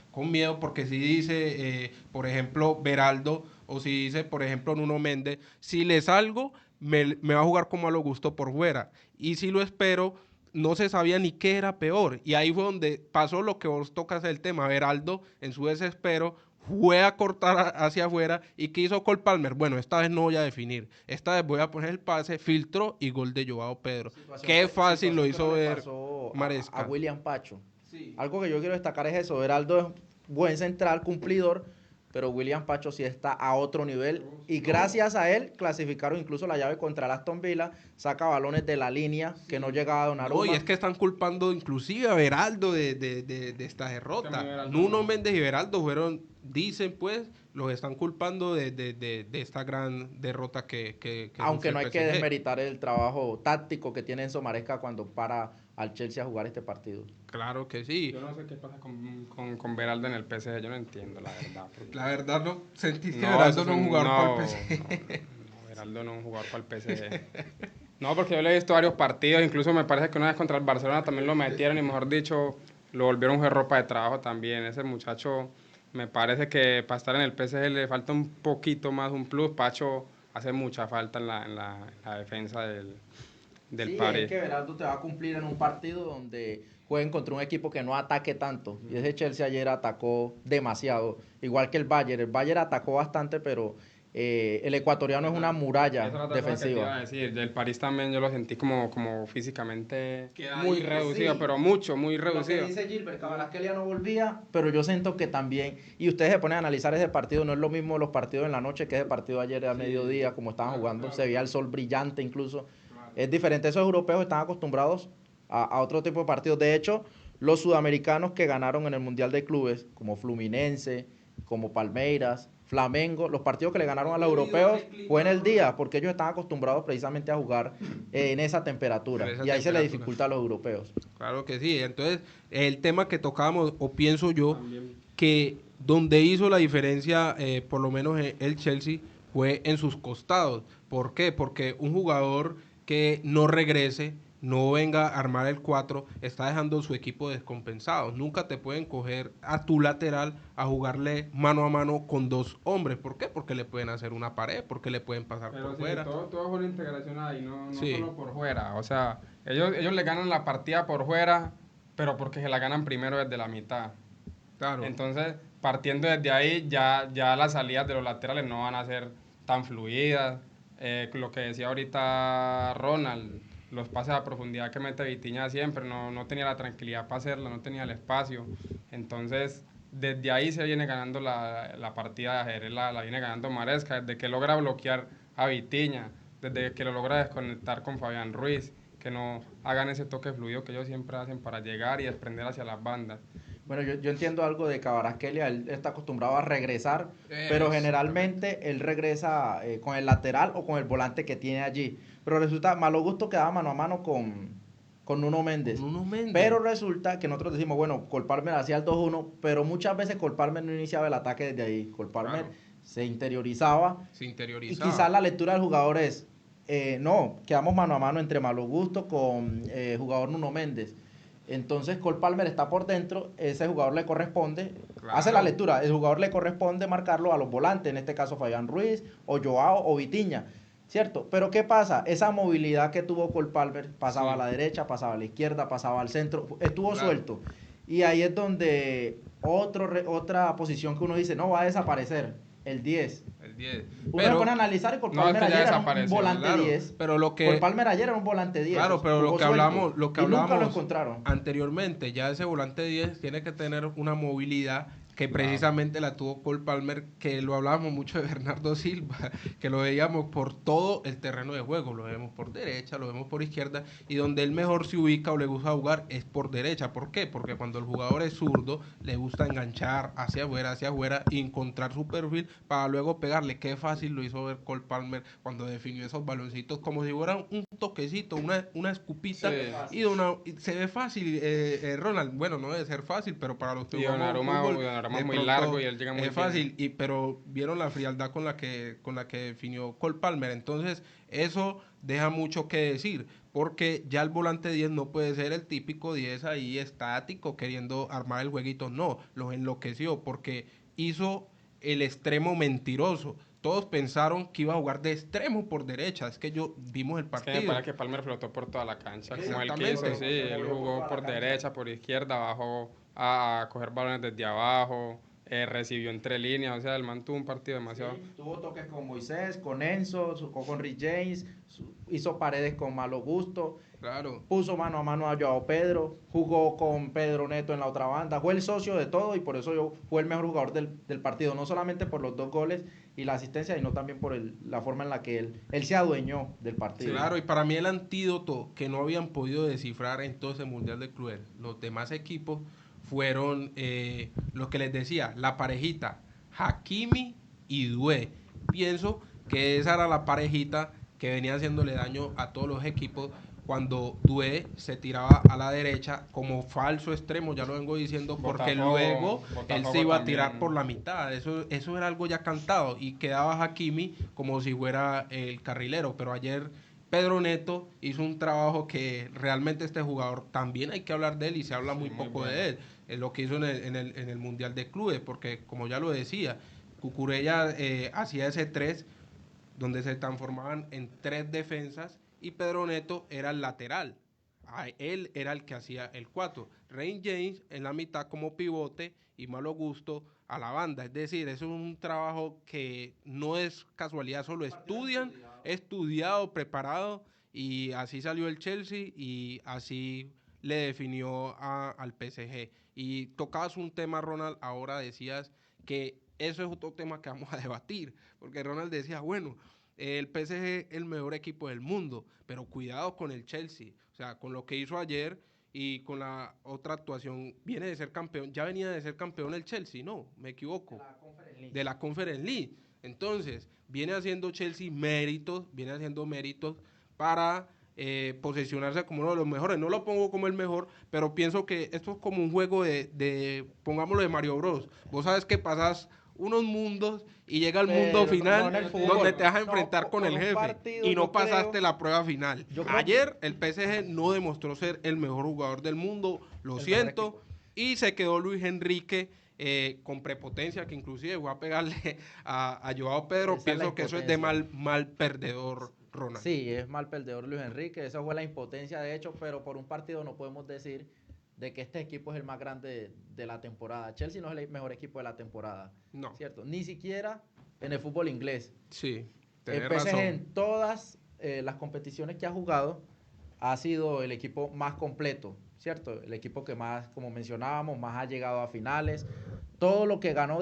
con miedo, porque si dice, por ejemplo, Beraldo, o si dice, por ejemplo, Nuno Méndez, si le salgo, me va a jugar como a lo gusto por fuera, y si lo espero, no se sabía ni qué era peor, y ahí fue donde pasó lo que vos tocas el tema. Beraldo, en su desespero, fue a cortar hacia afuera. ¿Y qué hizo Cole Palmer? Bueno, esta vez no voy a definir. Esta vez voy a poner el pase, filtró y gol de Joao Pedro. Qué fácil lo hizo ver Maresca. A William Pacho. Sí. Algo que yo quiero destacar es eso. Heraldo es buen central, cumplidor, pero William Pacho sí está a otro nivel. Y gracias a él clasificaron incluso la llave contra el Aston Villa. Saca balones de la línea que no llegaba a Donnarumma. No, y es que están culpando inclusive a Beraldo de esta derrota. Nuno Méndez y Beraldo fueron, dicen pues, los están culpando de esta gran derrota que Aunque no hay que PSG. desmeritar el trabajo táctico que tiene Enzo Maresca cuando para al Chelsea a jugar este partido. Claro que sí. Yo no sé qué pasa con Beraldo en el PSG, yo no entiendo, la verdad. porque- La verdad no sentís que No, Beraldo eso no es es un un- jugador no, para el PSG. no, Beraldo no es un jugador para el PSG. No, porque yo le he visto varios partidos, incluso me parece que una vez contra el Barcelona también lo metieron y mejor dicho, lo volvieron a jugar ropa de trabajo también. Ese muchacho me parece que para estar en el PSG le falta un poquito más, un plus. Pacho hace mucha falta en la defensa del Sí, Paris. es que Beraldo te va a cumplir en un partido donde jueguen contra un equipo que no ataque tanto. Y ese Chelsea ayer atacó demasiado, igual que el Bayern. El Bayern atacó bastante, pero el ecuatoriano es una muralla Esa es la otra cosa que te iba a defensiva. decir. Del París también yo lo sentí como físicamente Queda muy ahí, reducido, sí. pero muy Lo que reducido. dice Gilbert, Kvaratskhelia no volvía, pero yo siento que también, y ustedes se ponen a analizar ese partido, no es lo mismo los partidos en la noche que ese partido ayer a mediodía, como estaban jugando, se veía el sol brillante incluso. Es diferente, esos europeos están acostumbrados a otro tipo de partidos. De hecho, los sudamericanos que ganaron en el Mundial de Clubes, como Fluminense, como Palmeiras, Flamengo, los partidos que le ganaron a los europeos fue en el día, porque ellos están acostumbrados precisamente a jugar en esa temperatura. En esa Y ahí se le temperatura. dificulta a los europeos. Claro que sí. Entonces, el tema que tocábamos, o pienso yo, que donde hizo la diferencia, por lo menos el Chelsea, fue en sus costados. ¿Por qué? Porque un jugador que no regrese, no venga a armar el 4, está dejando su equipo descompensado. Nunca te pueden coger a tu lateral a jugarle mano a mano con dos hombres. ¿Por qué? Porque le pueden hacer una pared, porque le pueden pasar Pero por sí, fuera. todo es una integración ahí, no Sí. solo por fuera. O sea, ellos le ganan la partida por fuera, pero porque se la ganan primero desde la mitad. Claro. Entonces, partiendo desde ahí, ya las salidas de los laterales no van a ser tan fluidas. Lo que decía ahorita Ronald, los pases a profundidad que mete Vitinha siempre, no tenía la tranquilidad para hacerlo, no tenía el espacio. Entonces, desde ahí se viene ganando la partida de ajedrez, la viene ganando Maresca, desde que logra bloquear a Vitinha, desde que lo logra desconectar con Fabián Ruiz, que no hagan ese toque fluido que ellos siempre hacen para llegar y desprender hacia las bandas. Bueno, yo entiendo algo de Kvaratskhelia, él está acostumbrado a regresar, pero generalmente él regresa con el lateral o con el volante que tiene allí. Pero resulta, malo gusto quedaba mano a mano con Nuno Méndez. Nuno Méndez. Pero resulta que nosotros decimos, bueno, Cole Palmer hacía el 2-1, pero muchas veces Cole Palmer no iniciaba el ataque desde ahí. Cole Palmer Claro. se interiorizaba Se y interiorizaba. quizás la lectura del jugador es, no, quedamos mano a mano entre Malo Gusto con jugador Nuno Méndez. Entonces Cole Palmer está por dentro, ese jugador le corresponde, Claro. hace la lectura, el jugador le corresponde marcarlo a los volantes, en este caso Fabián Ruiz, o Joao, o Vitinha, ¿cierto? Pero ¿qué pasa? Esa movilidad que tuvo Cole Palmer, pasaba Sí. a la derecha, pasaba a la izquierda, pasaba al centro, estuvo Claro. suelto. Y ahí es donde otra posición que uno dice, no, va a desaparecer, el 10. El 10. Uno se pone a analizar y Cole No, es Palmer que ya ayer era un desapareció, volante Claro, 10. pero lo que Cole Palmer ayer era un volante 10. Claro, pero lo jugó que suelto, hablamos, y nunca lo encontraron. anteriormente, ya ese volante 10 tiene que tener una movilidad que precisamente la tuvo Cole Palmer, que lo hablábamos mucho de Bernardo Silva, que lo veíamos por todo el terreno de juego, lo vemos por derecha, lo vemos por izquierda, y donde él mejor se ubica o le gusta jugar es por derecha. ¿Por qué? Porque cuando el jugador es zurdo, le gusta enganchar hacia afuera y encontrar su perfil para luego pegarle. Qué fácil lo hizo ver Cole Palmer cuando definió esos baloncitos, como si fuera un toquecito, una escupita, Sí. y se ve fácil, Ronald. Bueno, no debe ser fácil, pero para los que Y jugamos Donnarumma fútbol, es de muy pronto largo y él llega muy es bien. fácil, pero vieron la frialdad con la que definió Cole Palmer. Entonces, eso deja mucho que decir, porque ya el volante 10 no puede ser el típico 10 ahí estático queriendo armar el jueguito. No, los enloqueció porque hizo el extremo mentiroso. Todos pensaron que iba a jugar de extremo por derecha. Es que vimos el Es que me partido. parece que Palmer flotó por toda la cancha, como él Exactamente. quiso, sí, él jugó por derecha, por izquierda, bajó a coger balones desde abajo, recibió entre líneas, o sea, el man tuvo un partido demasiado... Sí, tuvo toques con Moisés, con Enzo, jugó con Rick James, hizo paredes con Malo Gusto, Claro. puso mano a mano a Joao Pedro, jugó con Pedro Neto en la otra banda, fue el socio de todo y por eso fue el mejor jugador del partido, no solamente por los 2 goles y la asistencia, sino también por la forma en la que él se adueñó del partido. Claro, y para mí el antídoto que no habían podido descifrar en todo ese Mundial de Clubes, los demás equipos, fueron lo que les decía, la parejita Hakimi y Doué. Pienso que esa era la parejita que venía haciéndole daño a todos los equipos cuando Doué se tiraba a la derecha como falso extremo, ya lo vengo diciendo, porque luego él se iba a tirar por la mitad. Eso era algo ya cantado y quedaba Hakimi como si fuera el carrilero, pero ayer Pedro Neto hizo un trabajo que realmente este jugador también hay que hablar de él y se habla muy poco de él. Lo que hizo en el Mundial de Clubes, porque como ya lo decía, Cucurella hacía ese 3 donde se transformaban en 3 defensas y Pedro Neto era el lateral. Él era el que hacía el 4. Rein James en la mitad como pivote y Malo Gusto a la banda. Es decir, eso es un trabajo que no es casualidad, solo estudiado, preparado, y así salió el Chelsea y así le definió al PSG. Y tocabas un tema, Ronald, ahora decías que eso es otro tema que vamos a debatir, porque Ronald decía, bueno, el PSG es el mejor equipo del mundo, pero cuidado con el Chelsea, o sea, con lo que hizo ayer y con la otra actuación, viene de ser campeón, ya venía de ser campeón el Chelsea, no, me equivoco, de la Conference League. Entonces, viene haciendo méritos para posesionarse como uno de los mejores. No lo pongo como el mejor, pero pienso que esto es como un juego pongámoslo, de Mario Bros. Vos sabes que pasas unos mundos y llega al mundo final donde te vas a enfrentar con el jefe y no pasaste la prueba final. Ayer el PSG no demostró ser el mejor jugador del mundo, lo siento, y se quedó Luis Enrique con prepotencia, que inclusive voy a pegarle a Joao Pedro. Pienso que eso es de mal perdedor, Ronald. Sí, es mal perdedor Luis Enrique, esa fue la impotencia de hecho, pero por un partido no podemos decir de que este equipo es el más grande de la temporada. Chelsea no es el mejor equipo de la temporada, no, ¿cierto? Ni siquiera en el fútbol inglés. Sí, el PSG razón. En todas las competiciones que ha jugado ha sido el equipo más completo, ¿cierto? El equipo que más, como mencionábamos, más ha llegado a finales. Todo lo que ganó,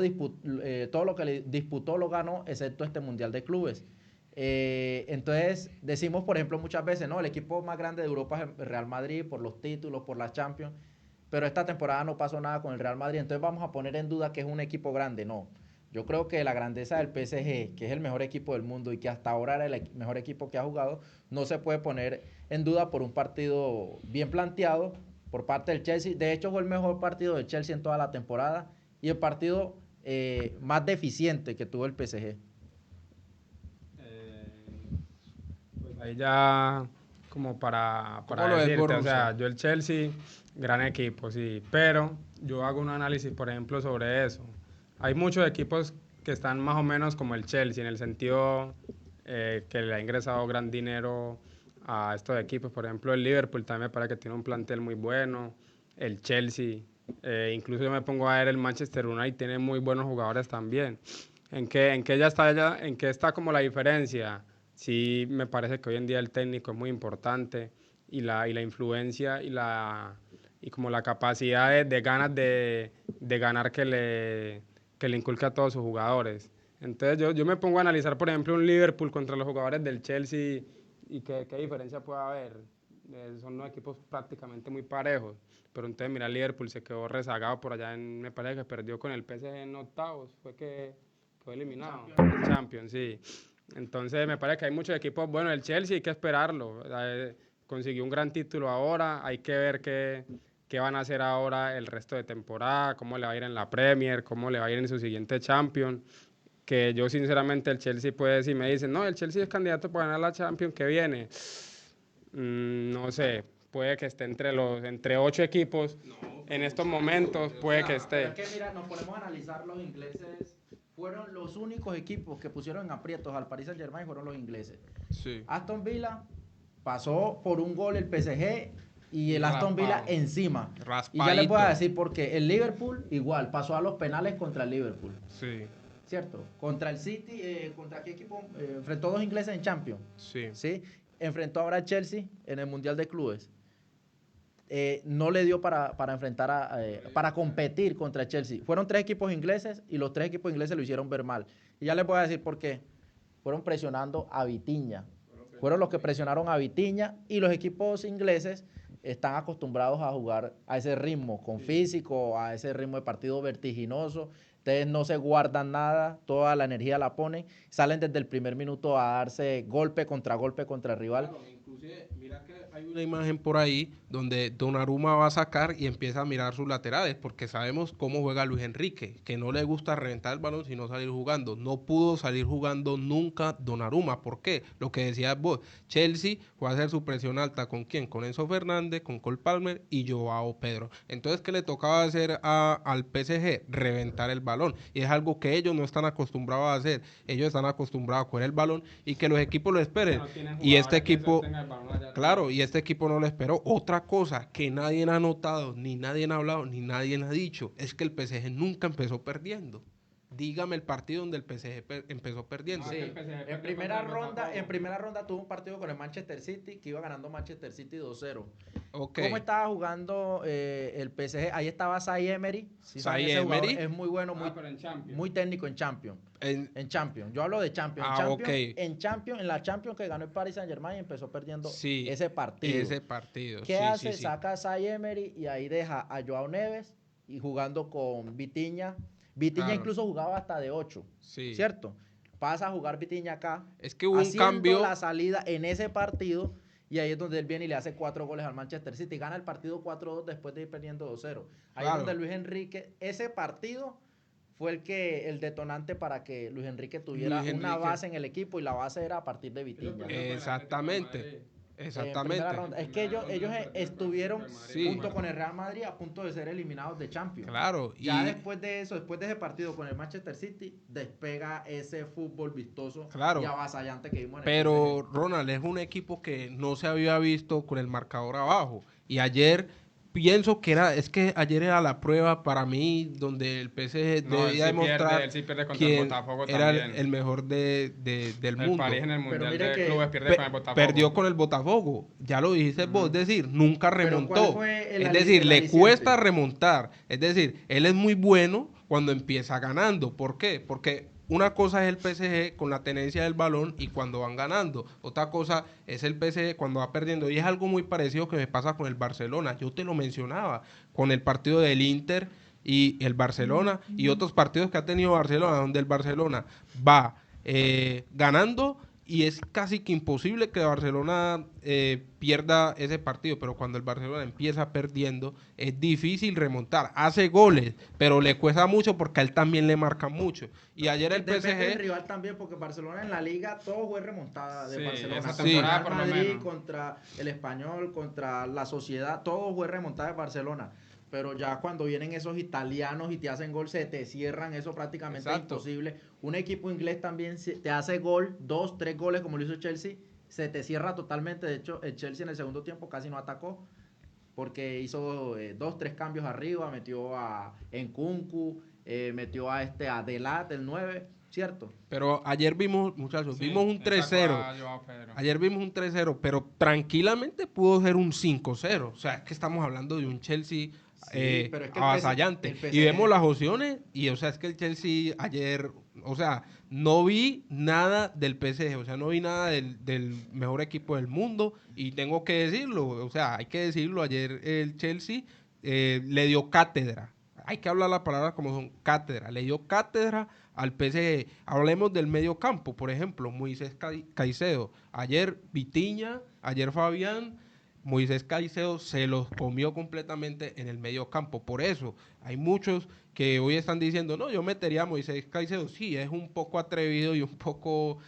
todo lo que le disputó lo ganó, excepto este Mundial de Clubes. Entonces decimos, por ejemplo, muchas veces, no, el equipo más grande de Europa es el Real Madrid por los títulos, por las Champions, pero esta temporada no pasó nada con el Real Madrid, entonces vamos a poner en duda que es un equipo grande. No, yo creo que la grandeza del PSG, que es el mejor equipo del mundo y que hasta ahora era el mejor equipo que ha jugado, no se puede poner en duda por un partido bien planteado por parte del Chelsea. De hecho fue el mejor partido del Chelsea en toda la temporada y el partido más deficiente que tuvo el PSG. Ahí ya como para decirte, o sea, yo el Chelsea, gran equipo, sí, pero yo hago un análisis, por ejemplo, sobre eso. Hay muchos equipos que están más o menos como el Chelsea, en el sentido que le ha ingresado gran dinero a estos equipos. Por ejemplo, el Liverpool también me parece que tiene un plantel muy bueno, el Chelsea, incluso yo me pongo a ver el Manchester United, tiene muy buenos jugadores también. ¿En qué está como la diferencia? Sí, me parece que hoy en día el técnico es muy importante y la influencia y como la capacidad de ganas de ganar que le inculca a todos sus jugadores. Entonces yo me pongo a analizar, por ejemplo, un Liverpool contra los jugadores del Chelsea y qué diferencia puede haber. Son unos equipos prácticamente muy parejos, pero entonces mira, el Liverpool se quedó rezagado por allá, me parece que perdió con el PSG en octavos, fue eliminado. El Champions, sí. Entonces me parece que hay muchos equipos, bueno, el Chelsea hay que esperarlo, consiguió un gran título ahora, hay que ver qué van a hacer ahora el resto de temporada, cómo le va a ir en la Premier, cómo le va a ir en su siguiente Champions, que yo sinceramente el Chelsea puede, si me dicen, no, el Chelsea es candidato para ganar la Champions que viene, no sé, puede que esté entre 8 equipos en estos momentos, puede que esté. Pero es que mira, nos ponemos a analizar los ingleses. Fueron los únicos equipos que pusieron en aprietos al Paris Saint-Germain, fueron los ingleses. Sí. Aston Villa pasó por un gol el PSG y el Aston Villa Raspado. encima. Y ya Raspadito. les voy a decir porque el Liverpool igual pasó a los penales contra el Liverpool, Sí, ¿cierto? Contra el City, ¿contra qué equipo? Enfrentó dos ingleses en Champions, sí. ¿sí? Enfrentó ahora al Chelsea en el Mundial de Clubes. No le dio para para competir contra el Chelsea. Fueron 3 equipos ingleses y los 3 equipos ingleses lo hicieron ver mal. Y ya les voy a decir por qué. Fueron presionando a Vitinha. Fueron los que presionaron a Vitinha y los equipos ingleses están acostumbrados a jugar a ese ritmo, con físico, a ese ritmo de partido vertiginoso. Ustedes no se guardan nada, toda la energía la ponen, salen desde el primer minuto a darse golpe contra el rival. Claro, inclusive, mira que hay una imagen por ahí donde Donnarumma va a sacar y empieza a mirar sus laterales, porque sabemos cómo juega Luis Enrique, que no le gusta reventar el balón sino salir jugando. No pudo salir jugando nunca Donnarumma. ¿Por qué? Lo que decías vos, Chelsea fue a hacer su presión alta. ¿Con quién? Con Enzo Fernández, con Cole Palmer y Joao Pedro. Entonces, ¿qué le tocaba hacer al PSG? Reventar el balón. Y es algo que ellos no están acostumbrados a hacer. Ellos están acostumbrados a coger el balón y que los equipos lo esperen. No tienen Y este jugadores que equipo, sostengan el balón allá claro, atrás. y este equipo no lo esperó. Otra cosa que nadie ha notado, ni nadie ha hablado, ni nadie ha dicho, es que el PSG nunca empezó perdiendo. Dígame el partido donde el PSG empezó perdiendo. No, Sí, es que el PSG perdió en primera contra el ronda, Botafogo. en primera ronda tuvo un partido con el Manchester City que iba ganando Manchester City 2-0. Ok. ¿Cómo estaba jugando el PSG? Ahí estaba Zaïre Emery. Sí, saben, Zaïre ese jugador Emery. es muy bueno, Pero en Champions. muy técnico en Champions. En- En Champions. Yo hablo de Champions. Ah, Champions, ok. En Champions, en la Champions que ganó el Paris Saint-Germain y empezó perdiendo Sí, ese partido. ese partido. ¿Qué sí, hace? sí, sí. Saca a Zaïre Emery y ahí deja a Joao Neves y jugando con Vitinha. Vitinha Claro. incluso jugaba hasta de 8, Sí. ¿cierto? Pasa a jugar Vitinha acá. Es que hubo un haciendo cambio. la salida en ese partido y ahí es donde él viene y le hace 4 goles al Manchester City. Gana el partido 4-2 después de ir perdiendo 2-0. Ahí Claro. es donde Luis Enrique, ese partido fue el detonante para que Luis Enrique tuviera Luis una Enrique. base en el equipo y la base era a partir de Vitinha. Exactamente. En Exactamente. primera ronda. Es que ellos estuvieron Sí. junto con el Real Madrid a punto de ser eliminados de Champions. Claro. Ya y- después de eso, después de ese partido con el Manchester City, despega ese fútbol vistoso Claro. y avasallante que vimos en el Pero PSG. Ronald es un equipo que no se había visto con el marcador abajo. Y ayer pienso que es que ayer era la prueba para mí donde el PSG No, debía demostrar él sí pierde contra el quién Botafogo era también. el mejor del El mundo. París en el Pero Mundial mire de que Clubes pierde Pe- con el Botafogo. perdió con el Botafogo, ya lo dijiste vos, es decir, nunca Pero remontó. ¿cuál fue el Es decir, el le aliciente? cuesta remontar. Es decir, él es muy bueno cuando empieza ganando. ¿Por qué? Porque una cosa es el PSG con la tenencia del balón y cuando van ganando. Otra cosa es el PSG cuando va perdiendo. Y es algo muy parecido que me pasa con el Barcelona. Yo te lo mencionaba con el partido del Inter y el Barcelona y otros partidos que ha tenido Barcelona, donde el Barcelona va ganando y es casi que imposible que Barcelona pierda ese partido, pero cuando el Barcelona empieza perdiendo es difícil remontar, hace goles, pero le cuesta mucho porque a él también le marcan mucho. Y ayer el Depende del PSG, rival también, porque Barcelona en la liga todo fue remontada de Sí, Barcelona. esa Contra temporada el por lo Real Madrid, menos. contra el Español, contra la Sociedad, todo fue remontada de Barcelona. Pero ya cuando vienen esos italianos y te hacen gol, se te cierran, eso prácticamente es Exacto. imposible. Un equipo inglés también te hace gol, 2, 3 goles como lo hizo Chelsea, se te cierra totalmente. De hecho, el Chelsea en el segundo tiempo casi no atacó, porque hizo 2, 3 cambios arriba, metió a Nkunku, metió a Delat, el 9, ¿cierto? pero ayer vimos, muchachos, Sí, vimos un le 3-0. sacó a Joao Pedro. Ayer vimos un 3-0, pero tranquilamente pudo ser un 5-0. O sea, es que estamos hablando de un Chelsea pero es que el avasallante. el PSG Y vemos las opciones, y o sea, es que el Chelsea ayer, o sea, no vi nada del PSG, o sea, no vi nada del mejor equipo del mundo, y tengo que decirlo, o sea, hay que decirlo, ayer el Chelsea le dio cátedra. Hay que hablar las palabras como son, cátedra. Le dio cátedra al PSG. Hablemos del medio campo, por ejemplo, Moisés Caicedo. Ayer Vitinha, ayer Fabián, Moisés Caicedo se los comió completamente en el medio campo. Por eso hay muchos que hoy están diciendo, no, yo metería a Moisés Caicedo. Sí, es un poco atrevido y un poco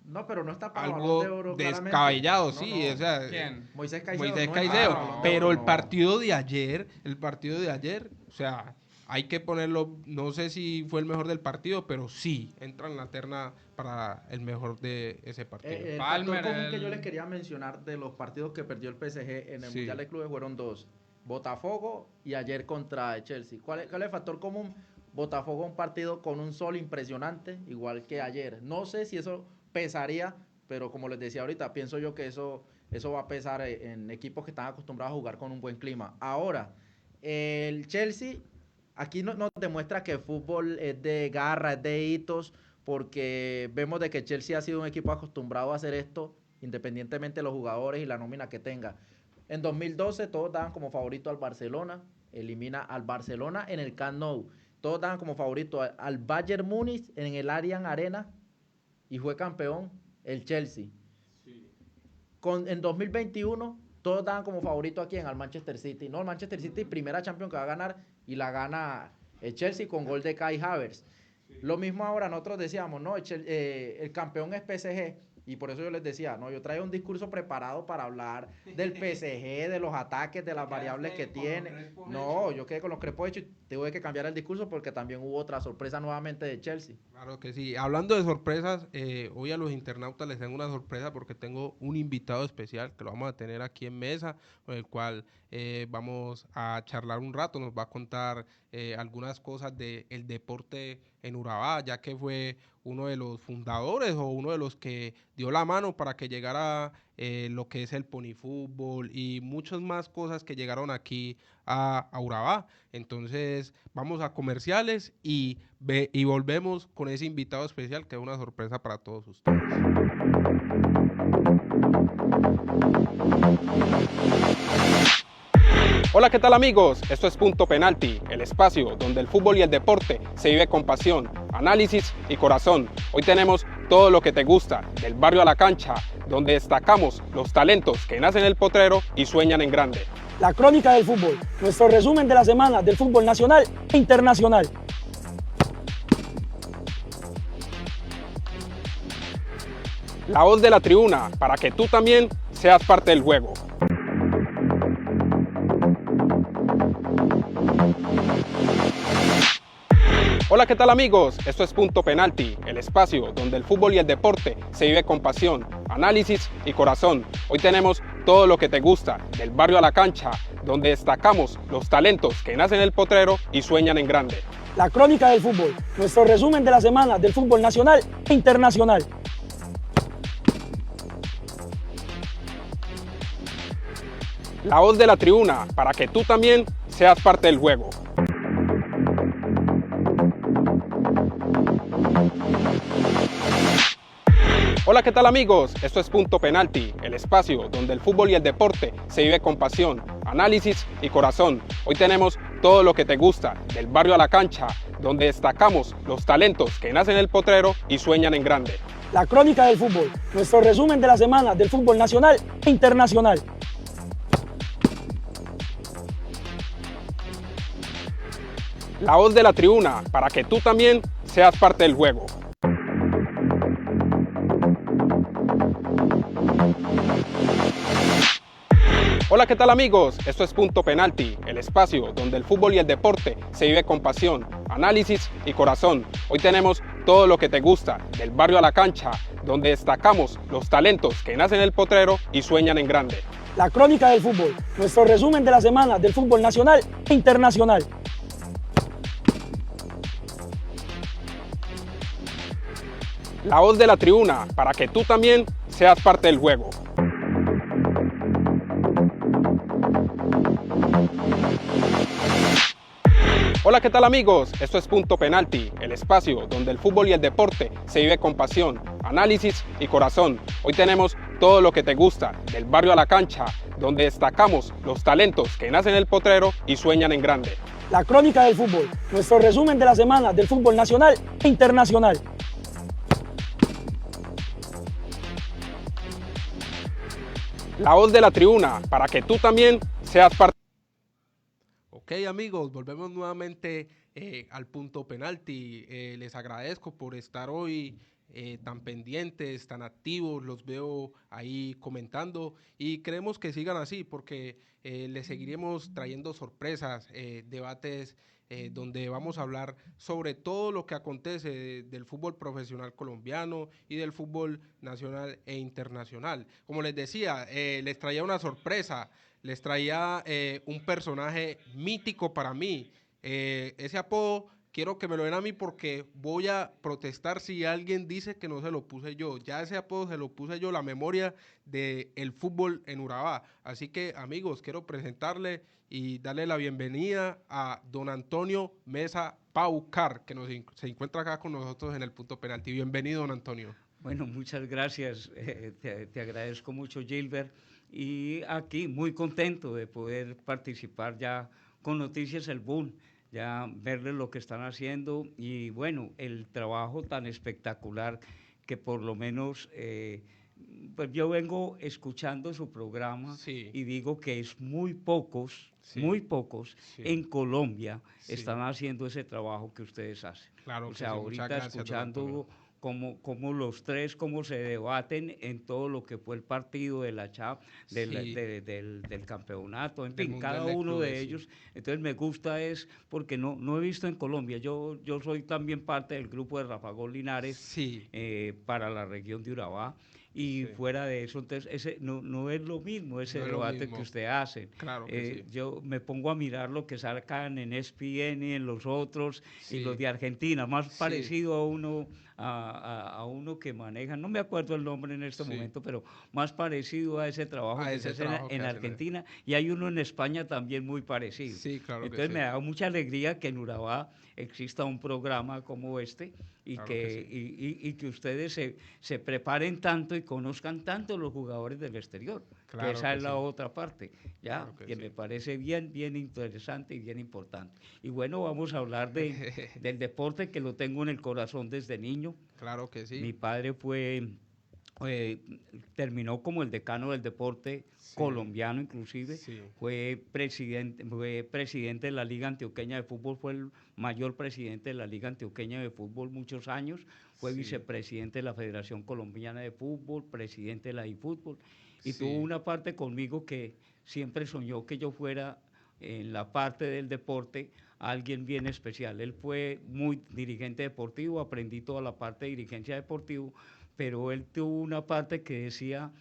No, pero no está para algo Balón de Oro, claramente. descabellado, No, sí. no. O sea, ¿Quién? Moisés Caicedo. Moisés no Caicedo. está para Balón de Pero Oro, el no. partido de ayer, o sea, hay que ponerlo, no sé si fue el mejor del partido, pero sí, entra en la terna para el mejor de ese partido. El Palmer, factor común que yo les quería mencionar de los partidos que perdió el PSG en el Sí. Mundial de Clubes fueron dos. Botafogo y ayer contra el Chelsea. ¿Cuál es el factor común? Botafogo un partido con un sol impresionante, igual que ayer. No sé si eso pesaría, pero como les decía ahorita, pienso yo que eso va a pesar en equipos que están acostumbrados a jugar con un buen clima. Ahora, el Chelsea aquí nos demuestra que el fútbol es de garra, es de hitos, porque vemos de que Chelsea ha sido un equipo acostumbrado a hacer esto, independientemente de los jugadores y la nómina que tenga. En 2012 todos daban como favorito al Barcelona, elimina al Barcelona en el Camp Nou. Todos daban como favorito al Bayern Múnich en el Allianz Arena y fue campeón el Chelsea. Sí. En 2021 todos daban como favorito aquí al Manchester City. No, el Manchester City primera Champions que va a ganar y la gana el Chelsea con gol de Kai Havertz. Sí. Lo mismo ahora nosotros decíamos, no, el campeón es PSG. Y por eso yo les decía, no, yo traía un discurso preparado para hablar del PSG, de los ataques, de las variables que tiene. No, yo quedé con los crepos hechos y tuve que cambiar el discurso porque también hubo otra sorpresa nuevamente de Chelsea. Claro que sí. Hablando de sorpresas, hoy a los internautas les tengo una sorpresa porque tengo un invitado especial que lo vamos a tener aquí en mesa, con el cual vamos a charlar un rato, nos va a contar algunas cosas del deporte en Urabá, ya que fue uno de los fundadores o uno de los que dio la mano para que llegara lo que es el ponifútbol y muchas más cosas que llegaron aquí a Urabá. Entonces vamos a comerciales y volvemos con ese invitado especial que es una sorpresa para todos ustedes. Hola, ¿qué tal amigos? Esto es Punto Penalti, el espacio donde el fútbol y el deporte se vive con pasión, análisis y corazón. Hoy tenemos todo lo que te gusta, del barrio a la cancha, donde destacamos los talentos que nacen en el potrero y sueñan en grande. La crónica del fútbol, nuestro resumen de la semana del fútbol nacional e internacional. La voz de la tribuna, para que tú también seas parte del juego. Hola, ¿qué tal amigos? Esto es Punto Penalti, el espacio donde el fútbol y el deporte se vive con pasión, análisis y corazón. Hoy tenemos todo lo que te gusta, del barrio a la cancha, donde destacamos los talentos que nacen en el potrero y sueñan en grande. La crónica del fútbol, nuestro resumen de la semana del fútbol nacional e internacional. La voz de la tribuna, para que tú también seas parte del juego. Hola, ¿qué tal amigos? Esto es Punto Penalti, el espacio donde el fútbol y el deporte se vive con pasión, análisis y corazón. Hoy tenemos todo lo que te gusta, del barrio a la cancha, donde destacamos los talentos que nacen en el potrero y sueñan en grande. La crónica del fútbol, nuestro resumen de la semana del fútbol nacional e internacional. La voz de la tribuna, para que tú también seas parte del juego. Hola, ¿qué tal amigos? Esto es Punto Penalti, el espacio donde el fútbol y el deporte se vive con pasión, análisis y corazón. Hoy tenemos todo lo que te gusta, del barrio a la cancha, donde destacamos los talentos que nacen en el potrero y sueñan en grande. La crónica del fútbol, nuestro resumen de la semana del fútbol nacional e internacional. La voz de la tribuna, para que tú también seas parte del juego. Hola, ¿qué tal amigos? Esto es Punto Penalti, el espacio donde el fútbol y el deporte se vive con pasión, análisis y corazón. Hoy tenemos todo lo que te gusta, del barrio a la cancha, donde destacamos los talentos que nacen en el potrero y sueñan en grande. La crónica del fútbol, nuestro resumen de la semana del fútbol nacional e internacional. La voz de la tribuna, para que tú también seas parte. Ok amigos, volvemos nuevamente al Punto Penalti. Les agradezco por estar hoy tan pendientes, tan activos, los veo ahí comentando y queremos que sigan así porque les seguiremos trayendo sorpresas, debates donde vamos a hablar sobre todo lo que acontece del fútbol profesional colombiano y del fútbol nacional e internacional. Como les decía, les traía una sorpresa, les traía un personaje mítico para mí. Ese apodo quiero que me lo den a mí porque voy a protestar si alguien dice que no se lo puse yo. Ya ese apodo se lo puse yo, la memoria del fútbol en Urabá. Así que, amigos, quiero presentarle y darle la bienvenida a don Antonio Mesa Paucar, que se encuentra acá con nosotros en el punto penalti. Bienvenido, don Antonio. Bueno, muchas gracias. Te agradezco mucho, Gilbert. Y aquí muy contento de poder participar ya con Noticias El Boom, ya verles lo que están haciendo y bueno, el trabajo tan espectacular que por lo menos pues yo vengo escuchando su programa Sí. y digo que es muy pocos Sí. Sí. en Colombia Sí. están haciendo ese trabajo que ustedes hacen. Claro O que sea, sí. Muchas ahorita gracias, don escuchando Antonio. cómo los tres, cómo se debaten en todo lo que fue el partido de la CHAP, Sí. del campeonato, en Del fin, Mundial cada de uno Clubes, de sí. ellos. Entonces me gusta es porque no he visto en Colombia, yo soy también parte del grupo de Rafa Gol Linares Sí. para la región de Urabá. Y Sí. fuera de eso, entonces no es lo mismo ese No es lo debate mismo. que usted hace. Claro que sí. Yo me pongo a mirar lo que sacan en ESPN, en los otros, Sí. y los de Argentina, más Sí. parecido a uno, a uno que maneja, no me acuerdo el nombre en este Sí. momento, pero más parecido a ese trabajo A que ese se hace trabajo que en hacen, Argentina, y hay uno en España también muy parecido. Sí, claro que Entonces sí. me da mucha alegría que en Urabá exista un programa como este y Claro que, que sí. y que ustedes se preparen tanto y conozcan tanto los jugadores del exterior, que Claro esa que es la sí. otra parte, ¿ya? Claro que Que sí. me parece bien interesante y bien importante. Y bueno, vamos a hablar del deporte que lo tengo en el corazón desde niño. Claro que sí. Mi padre eh, terminó como el decano del deporte Sí. colombiano inclusive, Sí. fue presidente de la Liga Antioqueña de Fútbol, fue el mayor presidente de la Liga Antioqueña de Fútbol muchos años, fue Sí. vicepresidente de la Federación Colombiana de Fútbol, presidente de la iFútbol, y Sí. tuvo una parte conmigo que siempre soñó que yo fuera en la parte del deporte alguien bien especial. Él fue muy dirigente deportivo, aprendí toda la parte de dirigencia deportiva, pero él tuvo una parte que decía,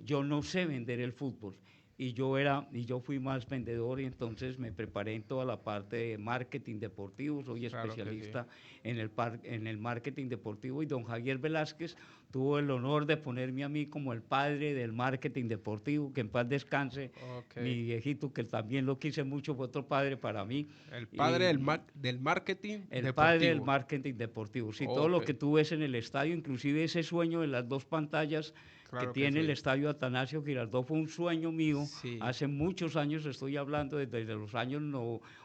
yo no sé vender el fútbol. Y yo fui más vendedor y entonces me preparé en toda la parte de marketing deportivo, soy Claro que sí. especialista en el marketing deportivo y don Javier Velázquez tuvo el honor de ponerme a mí como el padre del marketing deportivo, que en paz descanse, Ok. mi viejito, que también lo quise mucho, fue otro padre para mí. El padre Y, del marketing el padre del deportivo. marketing deportivo. Sí, todo Ok. lo que tú ves en el estadio, inclusive ese sueño de las dos pantallas Claro que que tiene el sí. estadio Atanasio Girardot fue un sueño mío. Sí. Hace muchos años, estoy hablando desde los años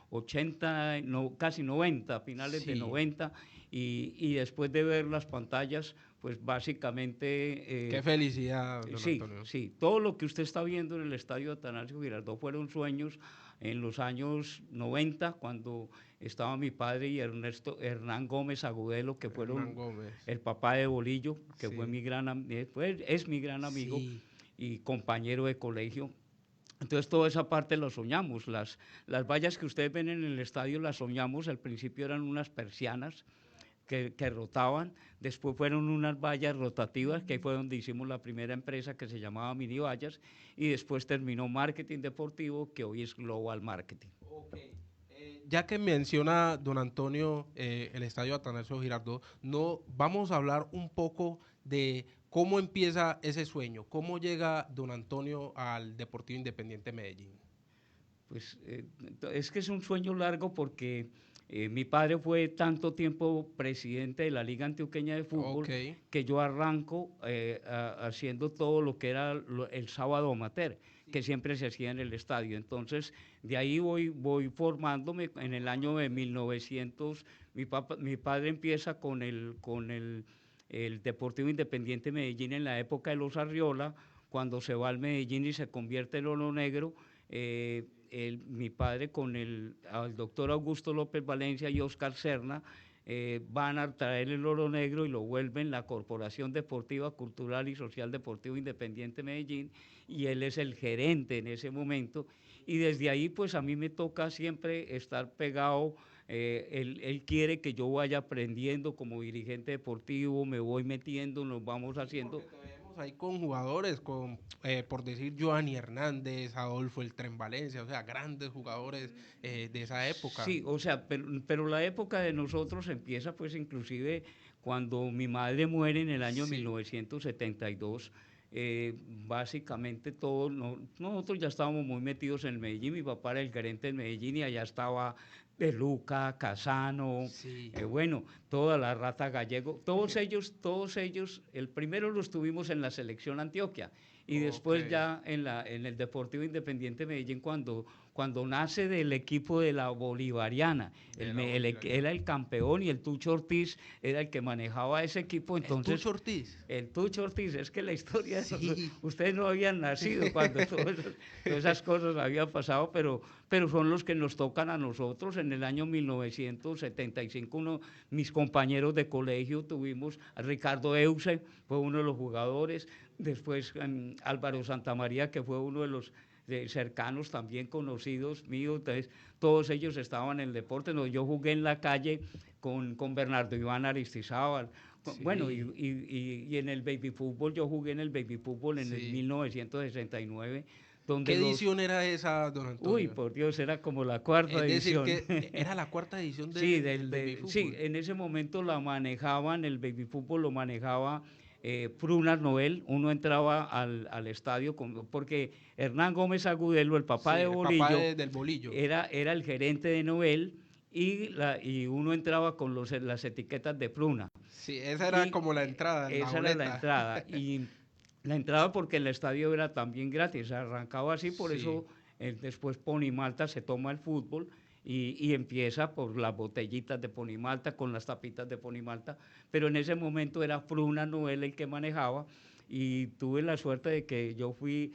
80, casi 90, finales de Sí. 90, y después de ver las pantallas, pues básicamente... Qué felicidad, don Sí, Antonio. sí, todo lo que usted está viendo en el estadio Atanasio Girardot fueron sueños en los años 90, cuando estaba mi padre y Hernán Gómez Agudelo, que Hernán fueron Gómez. el papá de Bolillo, que Sí. fue es mi gran amigo Sí. y compañero de colegio. Entonces toda esa parte la soñamos, las vallas que ustedes ven en el estadio las soñamos, al principio eran unas persianas que rotaban, después fueron unas vallas rotativas, que ahí fue donde hicimos la primera empresa que se llamaba Mini Vallas, y después terminó Marketing Deportivo, que hoy es Global Marketing. Ok. Ya que menciona don Antonio el estadio Atanasio Girardot, no, vamos a hablar un poco de cómo empieza ese sueño, cómo llega don Antonio al Deportivo Independiente Medellín. Pues es que es un sueño largo porque mi padre fue tanto tiempo presidente de la Liga Antioqueña de Fútbol, Ok. que yo arranco haciendo todo lo que era el sábado amateur, que siempre se hacía en el estadio. Entonces, de ahí voy formándome. En el año de 1900, mi padre empieza con el Deportivo Independiente Medellín en la época de los Arriola, cuando se va al Medellín y se convierte en Oro Negro. Mi padre con al doctor Augusto López Valencia y Oscar Serna van a traer el oro negro y lo vuelven la Corporación Deportiva, Cultural y Social Deportivo Independiente Medellín, y él es el gerente en ese momento, y desde ahí pues a mí me toca siempre estar pegado. Él quiere que yo vaya aprendiendo como dirigente deportivo, me voy metiendo, nos vamos haciendo. Porque todavía vemos ahí con jugadores, por decir Giovanni Hernández, Adolfo El Tren Valencia, o sea, grandes jugadores de esa época. Sí, o sea, pero la época de nosotros empieza pues inclusive cuando mi madre muere en el año 1972. Básicamente todos, nosotros ya estábamos muy metidos en Medellín, mi papá era el gerente de Medellín y allá estaba De Luca, Casano, bueno, toda la rata gallego, todos ellos, el primero los tuvimos en la selección Antioquia y después ya en el Deportivo Independiente Medellín cuando nace del equipo de la Bolivariana, era el campeón y el Tucho Ortiz era el que manejaba ese equipo. Entonces, ¿El Tucho Ortiz? El Tucho Ortiz, es que la historia de ustedes no habían nacido cuando todas esas cosas habían pasado, pero son los que nos tocan a nosotros. En el año 1975, mis compañeros de colegio tuvimos a Ricardo Euse, fue uno de los jugadores, después Álvaro Santamaría, que fue uno de los cercanos también conocidos míos. Entonces todos ellos estaban en el deporte. No, yo jugué en la calle con Bernardo Iván Aristizábal. Bueno, y en el baby fútbol, yo jugué en el baby fútbol en el 1969. ¿Qué edición era esa, don Antonio? Uy, por Dios, era como la cuarta edición. Es decir, que era la cuarta edición del baby fútbol. Sí, en ese momento la manejaban, el baby fútbol lo manejaba Prunas Noel. Uno entraba al estadio porque Hernán Gómez Agudelo, el papá de Bolillo, del Bolillo, era el gerente de Noel, y uno entraba con las etiquetas de Pruna. Sí, esa era como la entrada. Esa era la entrada. Y la entrada porque el estadio era también gratis, arrancaba así, por eso después Ponimalta se toma el fútbol y empieza por las botellitas de Ponimalta, con las tapitas de Ponimalta, pero en ese momento era Pruna Noel el que manejaba, y tuve la suerte de que yo fui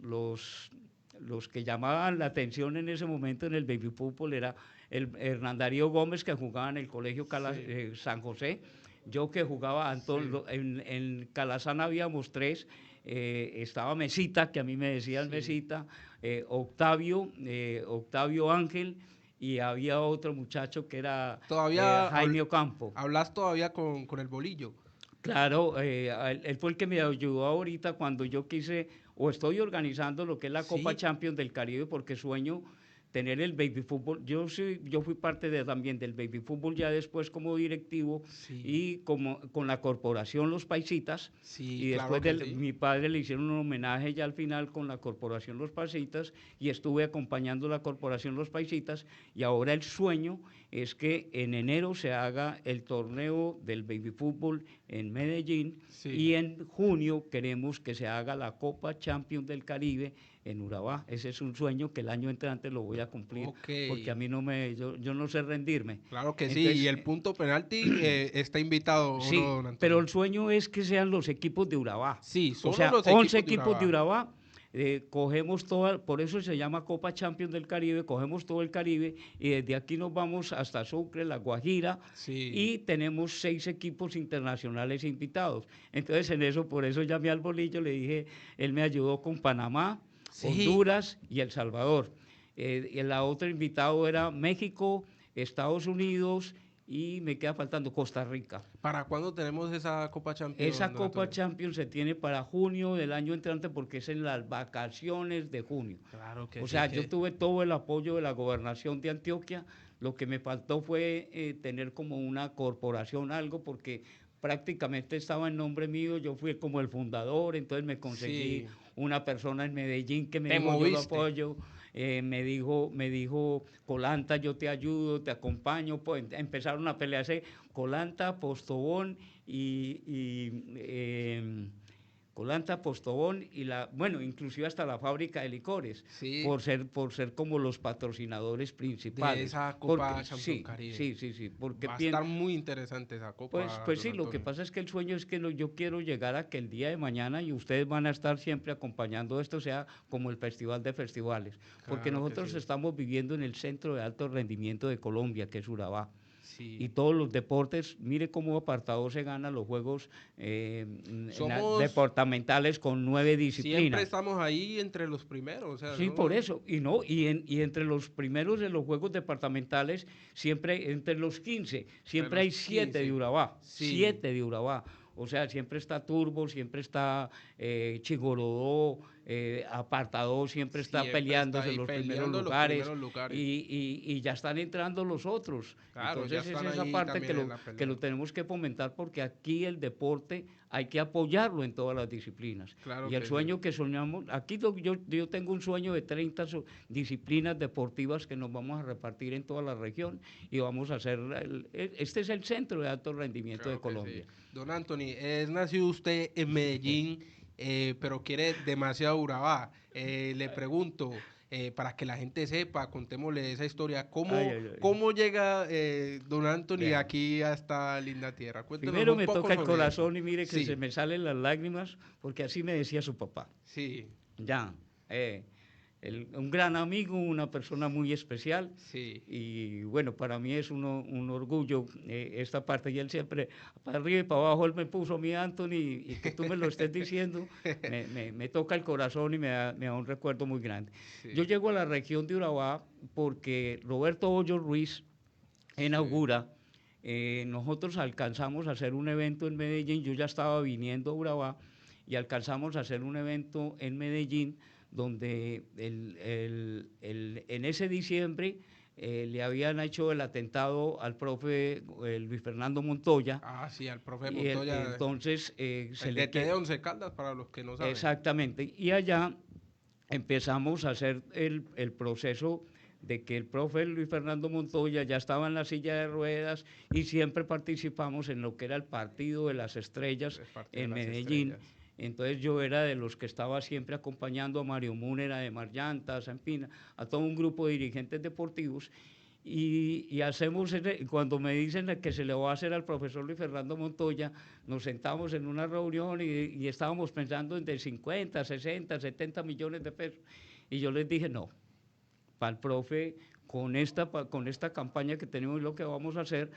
los que llamaban la atención en ese momento en el baby fútbol era el Hernán Darío Gómez, que jugaba en el colegio San José, yo que jugaba en Calazán habíamos tres, estaba Mesita, que a mí me decían Mesita, Octavio Ángel, y había otro muchacho que era Jaime Ocampo. ¿Hablas todavía con el Bolillo? Claro, él fue el que me ayudó ahorita cuando yo quise, o estoy organizando lo que es la Copa Champions del Caribe, porque sueño tener el baby fútbol. Yo fui parte también del baby fútbol ya después como directivo y con la corporación Los Paisitas, y después mi padre le hicieron un homenaje ya al final con la corporación Los Paisitas, y estuve acompañando la corporación Los Paisitas, y ahora el sueño es que en enero se haga el torneo del baby fútbol en Medellín, y en junio queremos que se haga la Copa Champions del Caribe en Urabá. Ese es un sueño que el año entrante lo voy a cumplir, porque a mí yo no sé rendirme. Claro que entonces, sí, y el punto penalti está invitado. Sí, don Antonio. Pero el sueño es que sean los equipos de Urabá. Sí, o sea, los 11 equipos de Urabá. Cogemos por eso se llama Copa Champions del Caribe, cogemos todo el Caribe y desde aquí nos vamos hasta Sucre, La Guajira, y tenemos 6 equipos internacionales invitados. Entonces por eso llamé al Bolillo, le dije, él me ayudó con Panamá, Honduras y El Salvador. El otro invitado era México, Estados Unidos, y me queda faltando Costa Rica. ¿Para cuándo tenemos esa Copa Champions? Esa Copa Champions se tiene para junio del año entrante, porque es en las vacaciones de junio. Claro que o sea, yo tuve todo el apoyo de la gobernación de Antioquia. Lo que me faltó fue tener como una corporación, algo, porque prácticamente estaba en nombre mío, yo fui como el fundador, entonces me conseguí una persona en Medellín que me dijo, yo lo apoyo. Me dijo Colanta, yo te ayudo, te acompaño. Pues empezaron a pelearse Colanta, Postobón Colanta, Postobón bueno, inclusive hasta la fábrica de licores, por ser como los patrocinadores principales. De esa Copa Champions Caribe. Sí, porque va a estar muy interesante esa Copa. Pues sí, lo que pasa es que el sueño es que yo quiero llegar a que el día de mañana, y ustedes van a estar siempre acompañando esto, sea como el Festival de Festivales, porque nosotros estamos viviendo en el centro de alto rendimiento de Colombia, que es Urabá. Sí. Y todos los deportes, mire cómo Apartado se gana los juegos departamentales con 9 disciplinas. Siempre estamos ahí entre los primeros. O sea, Sí, ¿no? por eso. Y entre los primeros de los juegos departamentales, siempre entre los 15, siempre hay 7 de Urabá. Sí. 7 de Urabá. O sea, siempre está Turbo, siempre está Chigorodó, Apartado, siempre está peleándose en los primeros lugares. Y ya están entrando los otros. Claro, entonces ya están es esa ahí parte también en la pelea. que lo tenemos que fomentar, porque aquí el deporte hay que apoyarlo en todas las disciplinas. Claro y el que sueño sí. que soñamos, aquí yo tengo un sueño de 30 disciplinas deportivas que nos vamos a repartir en toda la región y vamos a hacer, este es el centro de alto rendimiento Claro de Colombia. Sí. Don Anthony, es nacido usted en Medellín, pero quiere demasiado Urabá. Le pregunto, para que la gente sepa, contémosle esa historia, ¿cómo llega don Anthony aquí a esta linda tierra? Cuéntenos Primero un me poco toca el sobre corazón eso. y mire que Sí. se me salen las lágrimas, porque así me decía su papá. Sí, Ya, un gran amigo, una persona muy especial. sí. Y bueno, para mí es un orgullo esta parte. Y él siempre, para arriba y para abajo, él me puso mi Anthony, y que tú me lo estés diciendo, me toca el corazón y me da un recuerdo muy grande. Sí. Yo llego a la región de Urabá porque Roberto Hoyos Ruiz inaugura. Nosotros alcanzamos a hacer un evento en Medellín. Yo ya estaba viniendo a Urabá y alcanzamos a hacer un evento en Medellín donde en ese diciembre le habían hecho el atentado al profe Luis Fernando Montoya. Ah, sí, al profe Montoya. Entonces el DT de Once Caldas, para los que no saben. Exactamente. Y allá empezamos a hacer el proceso de que el profe Luis Fernando Montoya ya estaba en la silla de ruedas, y siempre participamos en lo que era el Partido de las Estrellas en Medellín. Entonces yo era de los que estaba siempre acompañando a Mario Múnera de Marllantas, a Empina, a todo un grupo de dirigentes deportivos, y hacemos, cuando me dicen que se le va a hacer al profesor Luis Fernando Montoya, nos sentamos en una reunión y estábamos pensando en de 50, 60, 70 millones de pesos, y yo les dije no, para el profe, con esta campaña que tenemos, lo que vamos a hacer,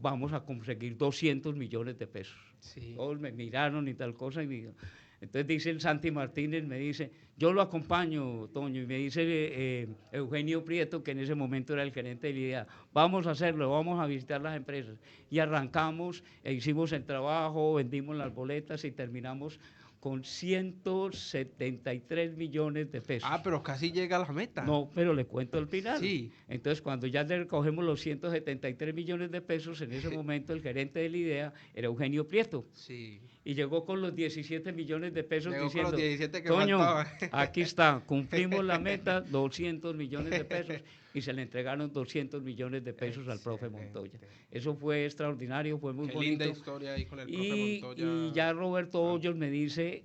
vamos a conseguir 200 millones de pesos. Sí. Todos me miraron y tal cosa, entonces dice el Santi Martínez, me dice, yo lo acompaño, Toño, y me dice Eugenio Prieto, que en ese momento era el gerente de la idea, vamos a hacerlo, vamos a visitar las empresas. Y arrancamos, hicimos el trabajo, vendimos las boletas y terminamos con 173 millones de pesos. Ah, pero casi llega a la meta. No, pero le cuento al final. Sí. Entonces, cuando ya le recogemos los 173 millones de pesos, en ese momento el gerente de la idea era Eugenio Prieto. Sí. Y llegó con los 17 millones de pesos Llegó diciendo, con los 17 que Toño, faltaban. aquí está, cumplimos la meta, 200 millones de pesos, y se le entregaron 200 millones de pesos al profe Montoya. Eso fue extraordinario, fue muy bonito. Qué linda historia ahí con el profe Montoya. Y ya Roberto Hoyos me dice,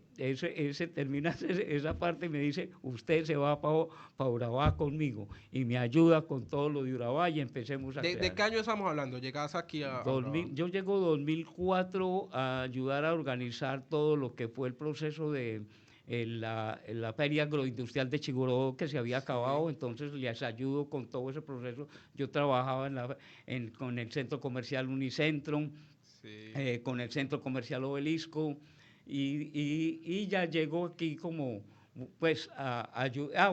termina esa parte y me dice, usted se va para Urabá conmigo y me ayuda con todo lo de Urabá, y empecemos a crear. ¿De qué año estamos hablando? ¿Llegas aquí a Urabá? Yo llego 2004 a ayudar a organizar todo lo que fue el proceso de la feria agroindustrial de Chigorodó, que se había acabado. Entonces les ayudo con todo ese proceso. Yo trabajaba con el centro comercial Unicentro, con el centro comercial Obelisco, y ya llego aquí como pues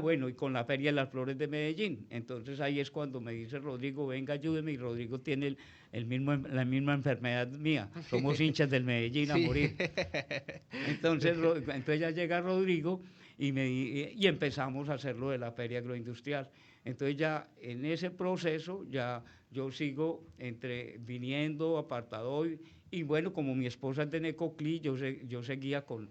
bueno, y con la Feria de las Flores de Medellín. Entonces ahí es cuando me dice Rodrigo, venga, ayúdeme, y Rodrigo tiene la misma enfermedad mía, somos hinchas del Medellín a morir. Entonces ya llega Rodrigo y empezamos a hacer lo de la Feria Agroindustrial. Entonces ya en ese proceso ya yo sigo viniendo, Apartado, y bueno, como mi esposa es de Necoclí, yo seguía con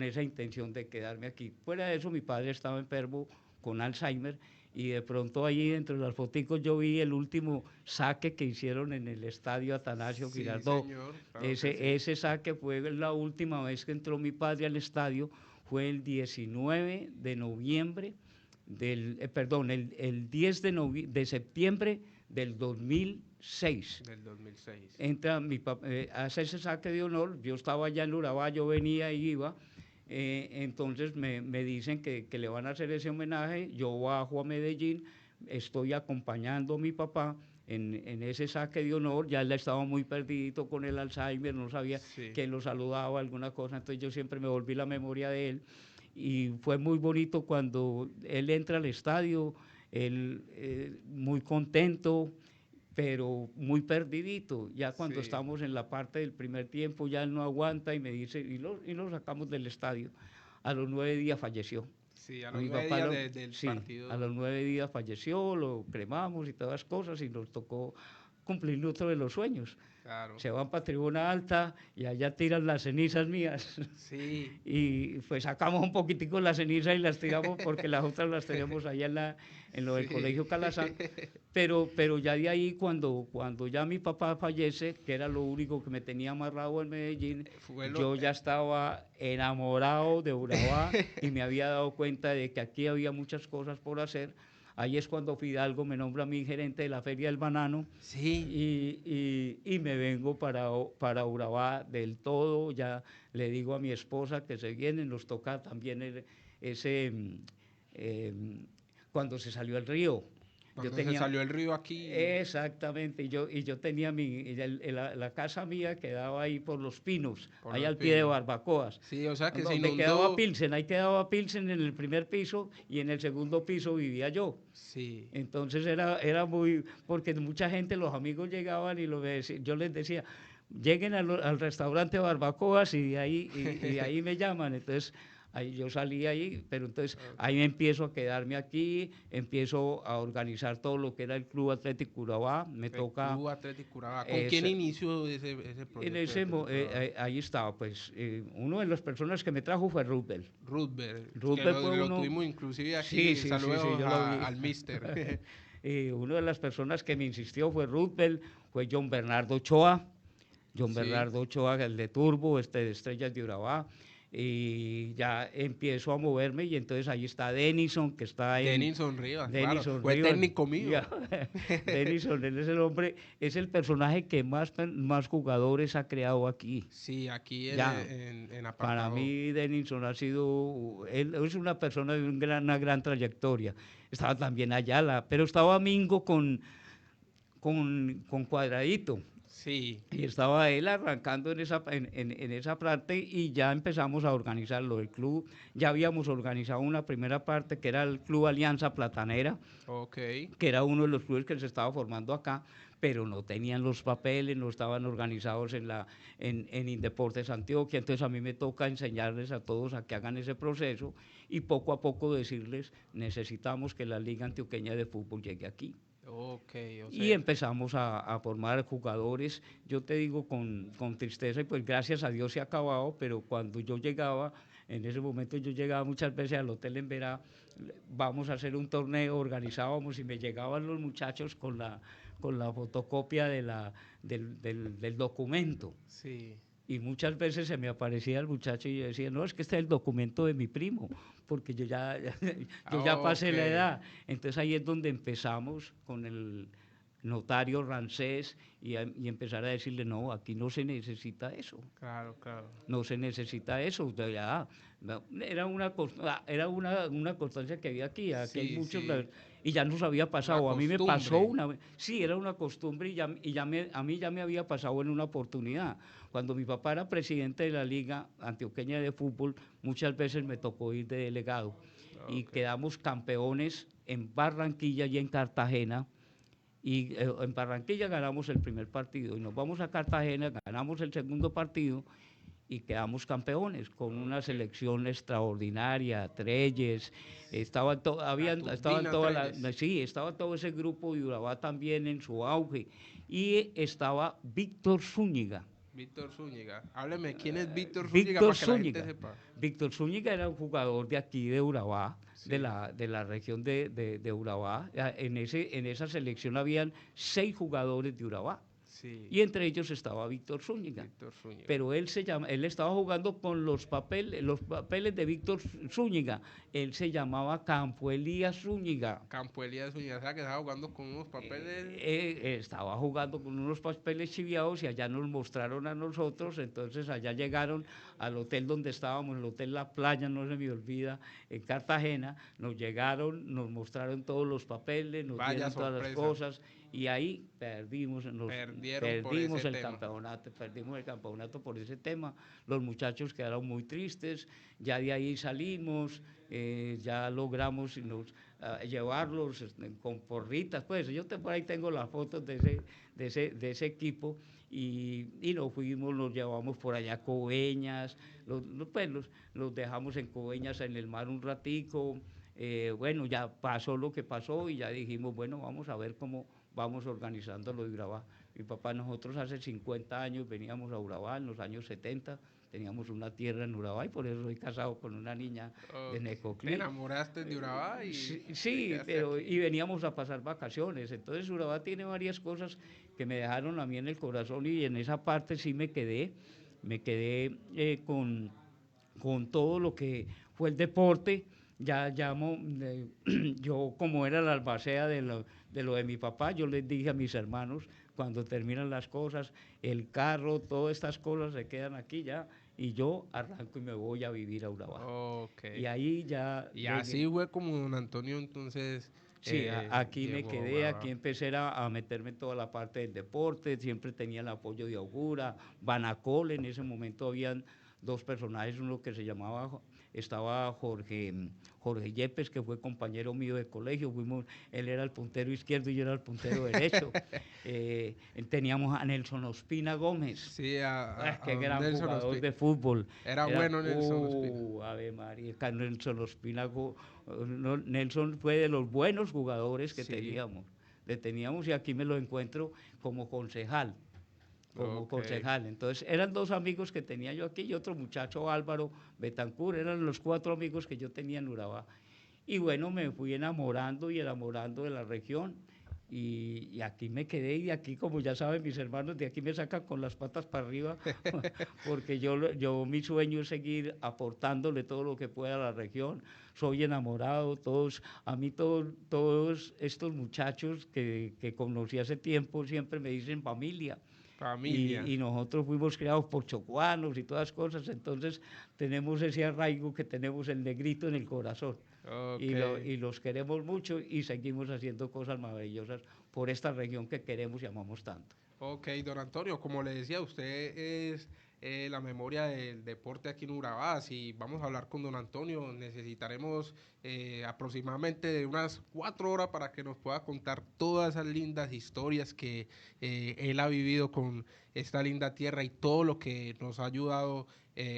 esa intención de quedarme aquí. Fuera de eso, mi padre estaba enfermo con Alzheimer, y de pronto ahí entre las foticos yo vi el último saque que hicieron en el estadio Atanasio Girardot. Señor, claro Ese saque fue la última vez que entró mi padre al estadio, fue el 19 de noviembre, el 10 de septiembre del 2006. Del 2006. Entra mi papá, hace ese saque de honor, yo estaba allá en Urabá, yo venía y iba, entonces me dicen que le van a hacer ese homenaje, yo bajo a Medellín, estoy acompañando a mi papá en ese saque de honor, ya él estaba muy perdidito con el Alzheimer, no sabía Sí. que lo saludaba, alguna cosa, entonces yo siempre me volví la memoria de él, y fue muy bonito cuando él entra al estadio, él muy contento, pero muy perdidito. Ya cuando Sí. estamos en la parte del primer tiempo, ya él no aguanta y me dice, y lo sacamos del estadio. A los 9 días falleció. Sí, a A los mi 9 papá días del sí, partido. a los 9 días falleció, lo cremamos y todas las cosas, y nos tocó cumplir otro de los sueños. Claro. Se van para Tribuna Alta y allá tiran las cenizas mías. Sí. Y pues sacamos un poquitico la ceniza y las tiramos porque las otras las tenemos allá en lo del Sí. Colegio Calazán. Pero ya de ahí, cuando ya mi papá fallece, que era lo único que me tenía amarrado en Medellín, yo ya estaba enamorado de Urabá y me había dado cuenta de que aquí había muchas cosas por hacer. Ahí es cuando Fidalgo me nombra a mí gerente de la Feria del Banano. Sí. Y me vengo para Urabá del todo. Ya le digo a mi esposa que se viene, nos toca también cuando se salió el río. Cuando se salió el río aquí. Exactamente, y yo tenía la casa mía quedaba ahí por los pinos, Por ahí los al pie de pinos. Barbacoas. Sí, o sea que se Donde quedaba inundó. Pilsen, ahí quedaba Pilsen en el primer piso y en el segundo piso vivía yo. Sí. Entonces era muy, porque mucha gente, los amigos llegaban y yo les decía, lleguen al restaurante Barbacoas y de ahí me llaman. Entonces ahí yo salí ahí, pero entonces ahí me empiezo a quedarme aquí, empiezo a organizar todo lo que era el Club Atlético Urabá, me El toca... Club Atlético Urabá. ¿Con quién inició ese proyecto? En de Atlético Urabá? ahí estaba, pues, una de las personas que me trajo fue Rubel. Rudberg, que Rudberg fue lo uno... tuvimos inclusive Sí, aquí. sí, Saludos yo lo vi. al mister. Una de las personas que me insistió fue Rudel, fue John Bernardo Ochoa, Sí. Bernardo Ochoa, el de Turbo, de Estrellas de Urabá, y ya empiezo a moverme y entonces ahí está Denison, que está en... Denison Rivas, Denison claro. Fue Rivas. técnico mío. Ya, Denison, él es el hombre, es el personaje que más jugadores ha creado aquí. Sí, aquí Ya. en Apartado. Para mí, Denison ha sido, él es una persona de una gran trayectoria. Estaba también Ayala, pero estaba Mingo con Cuadradito. Sí. Y estaba él arrancando en esa parte y ya empezamos a organizarlo. El club, ya habíamos organizado una primera parte que era el Club Alianza Platanera, Ok. que era uno de los clubes que se estaba formando acá, pero no tenían los papeles, no estaban organizados en Indeportes Antioquia. Entonces a mí me toca enseñarles a todos a que hagan ese proceso y poco a poco decirles, necesitamos que la Liga Antioqueña de Fútbol llegue aquí. Okay, Y empezamos a formar jugadores, yo te digo con tristeza, y pues gracias a Dios se ha acabado, pero cuando yo llegaba, en ese momento yo llegaba muchas veces al Hotel en Verá, vamos a hacer un torneo, organizábamos y me llegaban los muchachos con la fotocopia del documento. Sí. Y muchas veces se me aparecía el muchacho y yo decía, no, es que este es el documento de mi primo, porque yo ya pasé la edad. Entonces ahí es donde empezamos con el notario Rancés y empezar a decirle, no, aquí no se necesita eso. Claro, claro. No se necesita eso. Ya, era una constancia que había aquí. Aquí hay muchos... Sí. Y ya nos había pasado. Una a mí me costumbre. pasó una vez. Sí, era una costumbre y a mí ya me había pasado en una oportunidad. Cuando mi papá era presidente de la Liga Antioqueña de Fútbol, muchas veces me tocó ir de delegado. Y quedamos campeones en Barranquilla y en Cartagena. Y en Barranquilla ganamos el primer partido. Y nos vamos a Cartagena, ganamos el segundo partido y quedamos campeones con una selección extraordinaria, Treyes, estaba todo ese grupo de Urabá también en su auge y estaba Víctor Zúñiga. Víctor Zúñiga, hábleme, ¿quién es Víctor Zúñiga para que la gente sepa? Víctor Zúñiga era un jugador de aquí de Urabá, sí, de la región de Urabá. En esa selección habían 6 jugadores de Urabá. Sí. Y entre ellos estaba Víctor Zúñiga. Víctor Zúñiga. Pero él estaba jugando con los papeles de Víctor Zúñiga. Él se llamaba Campo Elías Zúñiga. Campo Elías Zúñiga, o sea que estaba jugando con unos papeles. Estaba jugando con unos papeles chiviados y allá nos mostraron a nosotros. Entonces allá llegaron al hotel donde estábamos, el Hotel La Playa, no se me olvida, en Cartagena. Nos llegaron, nos mostraron todos los papeles, nos Vaya dieron todas las sorpresa. cosas. Y ahí perdimos Perdimos el campeonato por ese tema. Los muchachos quedaron muy tristes, ya de ahí salimos, ya logramos llevarlos con porritas, pues yo por ahí tengo las fotos de ese equipo y nos fuimos, los llevamos por allá a Coveñas, los dejamos en Coveñas en el mar un ratico. Bueno, ya pasó lo que pasó y ya dijimos, bueno, vamos a ver cómo vamos organizando lo de Urabá. Mi papá, nosotros hace 50 años veníamos a Urabá, en los años 70, teníamos una tierra en Urabá y por eso soy casado con una niña de Necoclí. ¿Te enamoraste de Urabá? Sí, y veníamos a pasar vacaciones. Entonces Urabá tiene varias cosas que me dejaron a mí en el corazón y en esa parte sí me quedé con todo lo que fue el deporte. Ya yo como era la albacea de lo de mi papá, yo les dije a mis hermanos, cuando terminan las cosas, el carro, todas estas cosas se quedan aquí ya, y yo arranco y me voy a vivir a Urabá. Okay. Y ahí ya... Y así fue como don Antonio entonces... Sí, aquí me quedé, Urabá. aquí empecé a meterme en toda la parte del deporte, siempre tenía el apoyo de Augura, Banacol, en ese momento habían dos personajes, uno que se llamaba... Estaba Jorge Yepes, que fue compañero mío de colegio, él era el puntero izquierdo y yo era el puntero derecho. Teníamos a Nelson Ospina Gómez, Sí, qué gran Nelson jugador Ospina. de fútbol. Era bueno Nelson Ospina. Ave María, Nelson Ospina, Nelson fue de los buenos jugadores que teníamos y aquí me lo encuentro como concejal. Concejal. Entonces, eran dos amigos que tenía yo aquí y otro muchacho, Álvaro Betancur, eran los 4 amigos que yo tenía en Urabá. Y bueno, me fui enamorando de la región y aquí me quedé y aquí, como ya saben mis hermanos, de aquí me sacan con las patas para arriba porque yo mi sueño es seguir aportándole todo lo que pueda a la región. Soy enamorado, todos estos muchachos que conocí hace tiempo siempre me dicen familia. Y nosotros fuimos criados por chocuanos y todas cosas, entonces tenemos ese arraigo que tenemos el negrito en el corazón. Y los queremos mucho y seguimos haciendo cosas maravillosas por esta región que queremos y amamos tanto. Ok, don Antonio, como le decía, usted es la memoria del deporte aquí en Urabá. Si vamos a hablar con don Antonio, necesitaremos aproximadamente de unas 4 horas para que nos pueda contar todas esas lindas historias que él ha vivido con esta linda tierra y todo lo que nos ha ayudado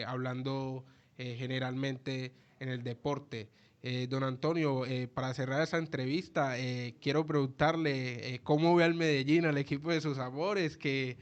hablando generalmente en el deporte. Don Antonio, para cerrar esta entrevista, quiero preguntarle cómo ve al Medellín, al equipo de sus amores, que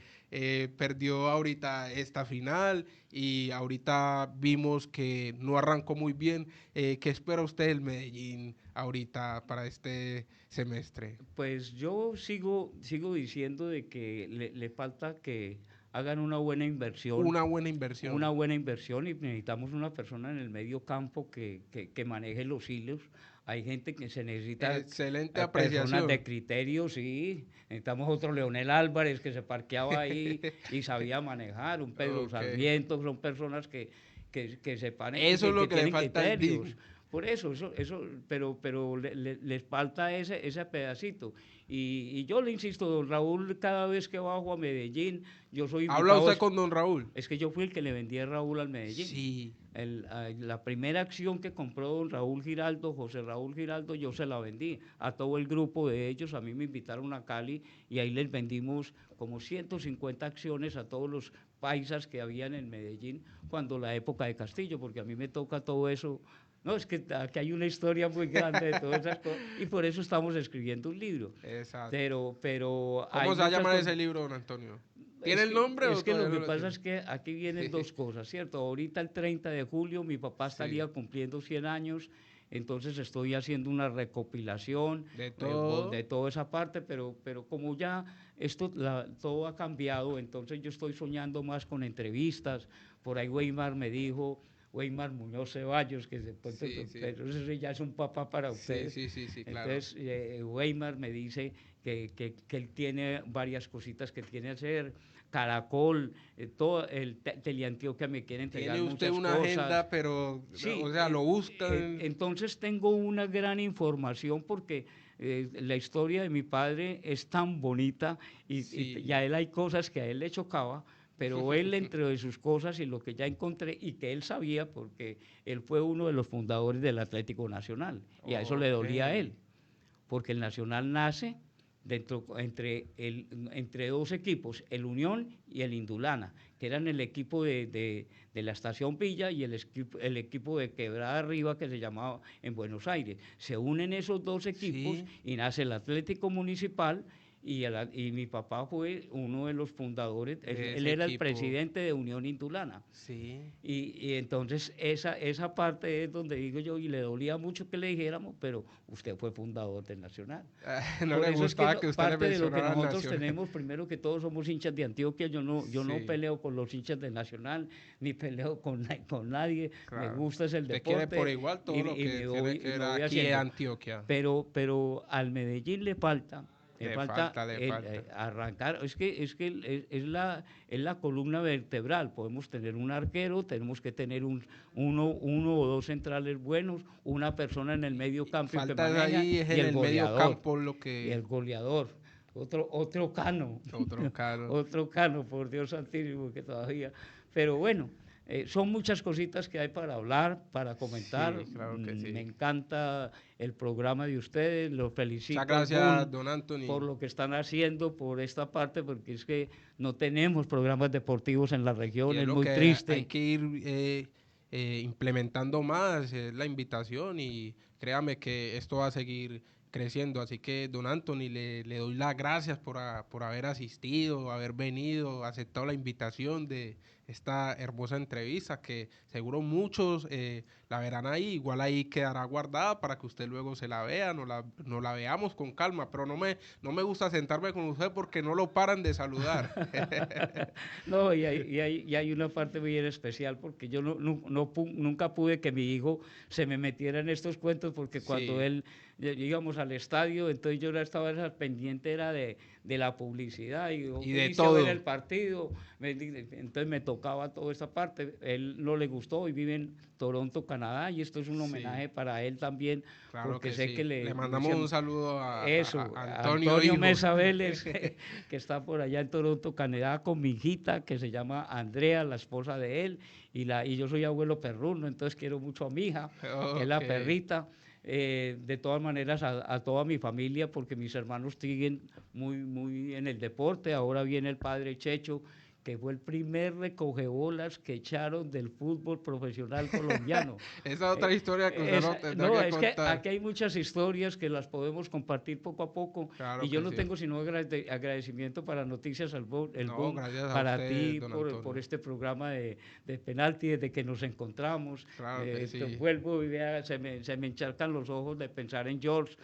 perdió ahorita esta final y ahorita vimos que no arrancó muy bien. ¿Qué espera usted del Medellín ahorita para este semestre? Pues yo sigo diciendo de que le falta que hagan una buena inversión. Una buena inversión. Una buena inversión y necesitamos una persona en el medio campo que maneje los hilos. Hay gente que se necesita. Excelente apreciación. Personas de criterio, sí. Necesitamos otro Leonel Álvarez que se parqueaba ahí y sabía manejar. Un Pedro Sarmiento, son personas que sepan. Eso es lo que le falta al criterios. Por eso, pero les falta ese pedacito. Y yo le insisto, don Raúl, cada vez que bajo a Medellín, yo soy invitado. ¿Habla usted con don Raúl? Es que yo fui el que le vendí a Raúl al Medellín. Sí. La primera acción que compró don Raúl Giraldo, José Raúl Giraldo, yo se la vendí a todo el grupo de ellos. A mí me invitaron a Cali y ahí les vendimos como 150 acciones a todos los paisas que habían en Medellín cuando la época de Castillo, porque a mí me toca todo eso. No, es que aquí hay una historia muy grande de todas esas cosas y por eso estamos escribiendo un libro. Exacto. Pero ¿Cómo se va a llamar ese libro, don Antonio? ¿Tiene el nombre? Es que lo que pasa es que aquí vienen dos cosas, ¿cierto? Ahorita el 30 de julio mi papá estaría cumpliendo 100 años entonces estoy haciendo una recopilación De todo. de toda esa parte, pero como ya todo ha cambiado, entonces yo estoy soñando más con entrevistas. Por ahí Weimar me dijo, Weimar Muñoz Ceballos, que después, Sí, sí. pero ese ya es un papá para ustedes. Sí, claro. Entonces, Weimar me dice que él tiene varias cositas que tiene que hacer. Caracol, todo el Teleantioquia me quiere entregar Tiene usted muchas una cosas. agenda, pero, Sí, o sea, lo buscan. entonces tengo una gran información porque la historia de mi padre es tan bonita y a él hay cosas que a él le chocaba, pero él entre de sus cosas y lo que ya encontré y que él sabía porque él fue uno de los fundadores del Atlético Nacional y a eso le dolía a él, porque el Nacional nace entre dos equipos, el Unión y el Indulana, que eran el equipo de la Estación Villa y el equipo de Quebrada Arriba, que se llamaba en Buenos Aires. Se unen esos dos equipos y nace el Atlético Municipal y mi papá fue uno de los fundadores, él era el presidente de Unión Indulana. Sí. Y entonces esa parte es donde digo yo, y le dolía mucho que le dijéramos, pero usted fue fundador del Nacional. No Por le eso es gustaba que usted le parte de lo que mencionara al nosotros Nacional. tenemos, primero que todos somos hinchas de Antioquia, yo no peleo con los hinchas del Nacional, ni peleo con nadie, Claro. me gusta es el Te deporte. quiere por igual todo lo que tiene que ver aquí en haciendo. Antioquia. Pero al Medellín le falta falta. arrancar, es que es la columna vertebral. Podemos tener un arquero, tenemos que tener uno o dos centrales buenos, una persona en el medio campo Falta que maneja, ahí es y en el el medio goleador, campo lo que... y el goleador. Otro Cano. Otro Cano. Otro Cano, por Dios santísimo, que todavía. Pero bueno, son muchas cositas que hay para hablar, para comentar. Sí, claro que sí. Me encanta el programa de ustedes, los felicito. Muchas gracias, don Anthony. Por lo que están haciendo por esta parte, porque es que no tenemos programas deportivos en la región, Y es lo muy que triste. Hay que ir implementando más, es la invitación, y créame que esto va a seguir creciendo. Así que, don Anthony, le doy las gracias por haber asistido, haber venido, aceptado la invitación de esta hermosa entrevista, que seguro muchos la verán ahí, igual ahí quedará guardada para que usted luego se la vea, nos la veamos con calma, pero no me gusta sentarme con usted porque no lo paran de saludar. No, y hay una parte bien especial, porque yo nunca pude que mi hijo se me metiera en estos cuentos, porque cuando él íbamos al estadio, entonces yo estaba pendiente era de la publicidad y de todo. Ver el partido, entonces me tocaba toda esa parte. Él no le gustó y vive en Toronto, Canadá, y esto es un homenaje para él también, Claro porque que sé sí. que Le mandamos un saludo a Antonio Hijo. Mesa Vélez, que está por allá en Toronto, Canadá, con mi hijita que se llama Andrea, la esposa de él, y yo soy abuelo perruno, entonces quiero mucho a mi hija, que es la perrita. De todas maneras a toda mi familia, porque mis hermanos siguen muy en el deporte. Ahora viene el padre Checho, que fue el primer recogebolas que echaron del fútbol profesional colombiano. Esa es otra historia que usted no tendrá que es contar. que aquí hay muchas historias que las podemos compartir poco a poco, Claro y yo que no sí. tengo sino agradecimiento para Noticias El Boom, gracias a para usted, ti don Antonio. por este programa de penalti, desde que nos encontramos. Claro que sí. Vuelvo y vea, se me encharcan los ojos de pensar en George.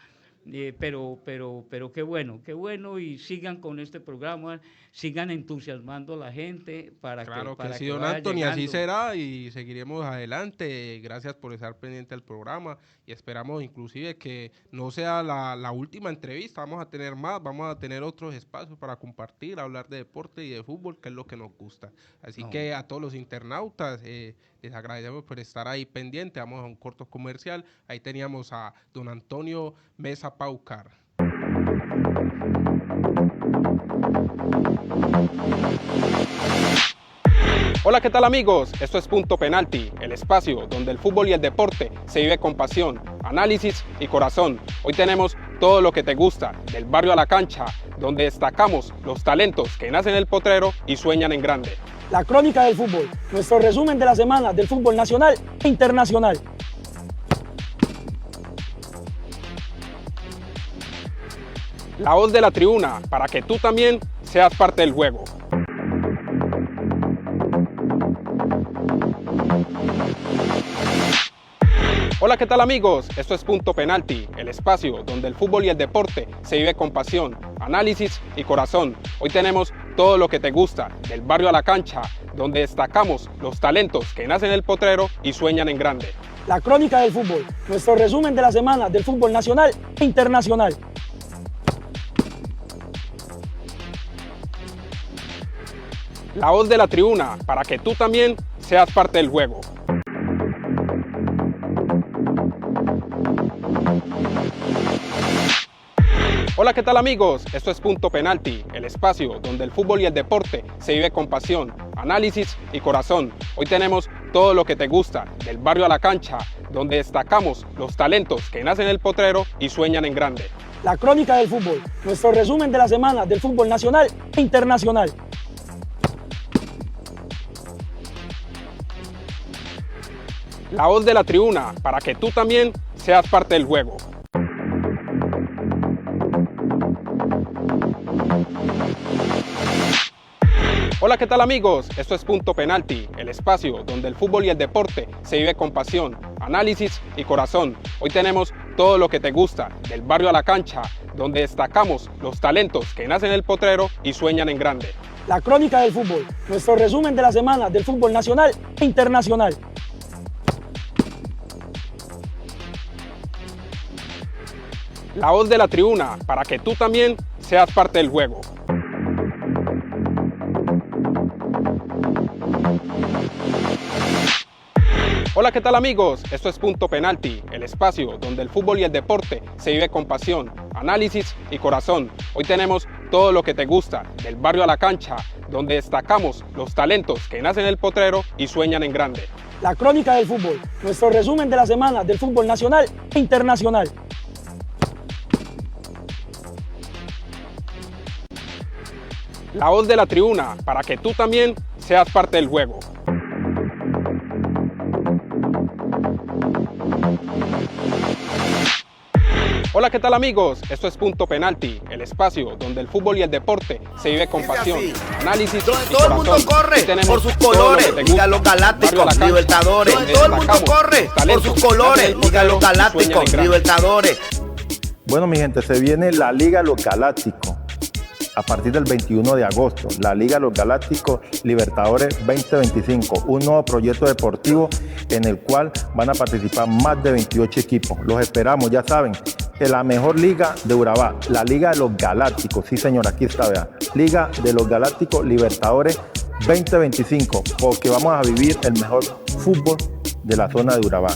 Pero qué bueno, y sigan con este programa, sigan entusiasmando a la gente para Claro que sí, don vaya Anthony, así llegando. será, y seguiremos adelante. Gracias por estar pendiente del programa, y esperamos inclusive que no sea la última entrevista. Vamos a tener más, vamos a tener otros espacios para compartir, hablar de deporte y de fútbol, que es lo que nos gusta. Así que a todos los internautas les agradecemos por estar ahí pendiente. Vamos a un corto comercial. Ahí teníamos a don Antonio Mesa Paucar. Hola, ¿qué tal amigos? Esto es Punto Penalti, el espacio donde el fútbol y el deporte se vive con pasión, análisis y corazón. Hoy tenemos todo lo que te gusta, del barrio a la cancha, donde destacamos los talentos que nacen en el potrero y sueñan en grande. La crónica del fútbol, nuestro resumen de la semana del fútbol nacional e internacional. La voz de la tribuna, para que tú también seas parte del juego. Hola. Hola, ¿qué tal amigos? Esto es Punto Penalti, el espacio donde el fútbol y el deporte se vive con pasión, análisis y corazón. Hoy tenemos todo lo que te gusta, del barrio a la cancha, donde destacamos los talentos que nacen en el potrero y sueñan en grande. La crónica del fútbol, nuestro resumen de la semana del fútbol nacional e internacional. La voz de la tribuna, para que tú también seas parte del juego. Hola, ¿qué tal amigos? Esto es Punto Penalti, el espacio donde el fútbol y el deporte se vive con pasión, análisis y corazón. Hoy tenemos todo lo que te gusta, del barrio a la cancha, donde destacamos los talentos que nacen en el potrero y sueñan en grande. La crónica del fútbol, nuestro resumen de la semana del fútbol nacional e internacional. La voz de la tribuna, para que tú también seas parte del juego. Hola, ¿qué tal amigos? Esto es Punto Penalti, el espacio donde el fútbol y el deporte se vive con pasión, análisis y corazón. Hoy tenemos todo lo que te gusta, del barrio a la cancha, donde destacamos los talentos que nacen en el potrero y sueñan en grande. La crónica del fútbol, nuestro resumen de la semana del fútbol nacional e internacional. La voz de la tribuna, para que tú también seas parte del juego. Hola, ¿qué tal amigos? Esto es Punto Penalti, el espacio donde el fútbol y el deporte se vive con pasión, análisis y corazón. Hoy tenemos todo lo que te gusta, del barrio a la cancha, donde destacamos los talentos que nacen en el potrero y sueñan en grande. La crónica del fútbol, nuestro resumen de la semana del fútbol nacional e internacional. La voz de la tribuna, para que tú también seas parte del juego. Hola, ¿qué tal amigos? Esto es Punto Penalti, el espacio donde el fútbol y el deporte se vive con pasión, análisis donde y todo el corazón. mundo corre por sus colores, Liga los Galácticos, Libertadores. Donde todo el mundo corre por sus colores, Liga los Galácticos, Libertadores. Bueno, mi gente, se viene la Liga Los Galácticos a partir del 21 de agosto. La Liga Los Galácticos Libertadores 2025, un nuevo proyecto deportivo en el cual van a participar más de 28 equipos. Los esperamos, ya saben, en la mejor liga de Urabá, la Liga de los Galácticos. Sí, señor, aquí está, vea. Liga de los Galácticos Libertadores 2025, porque vamos a vivir el mejor fútbol de la zona de Urabá.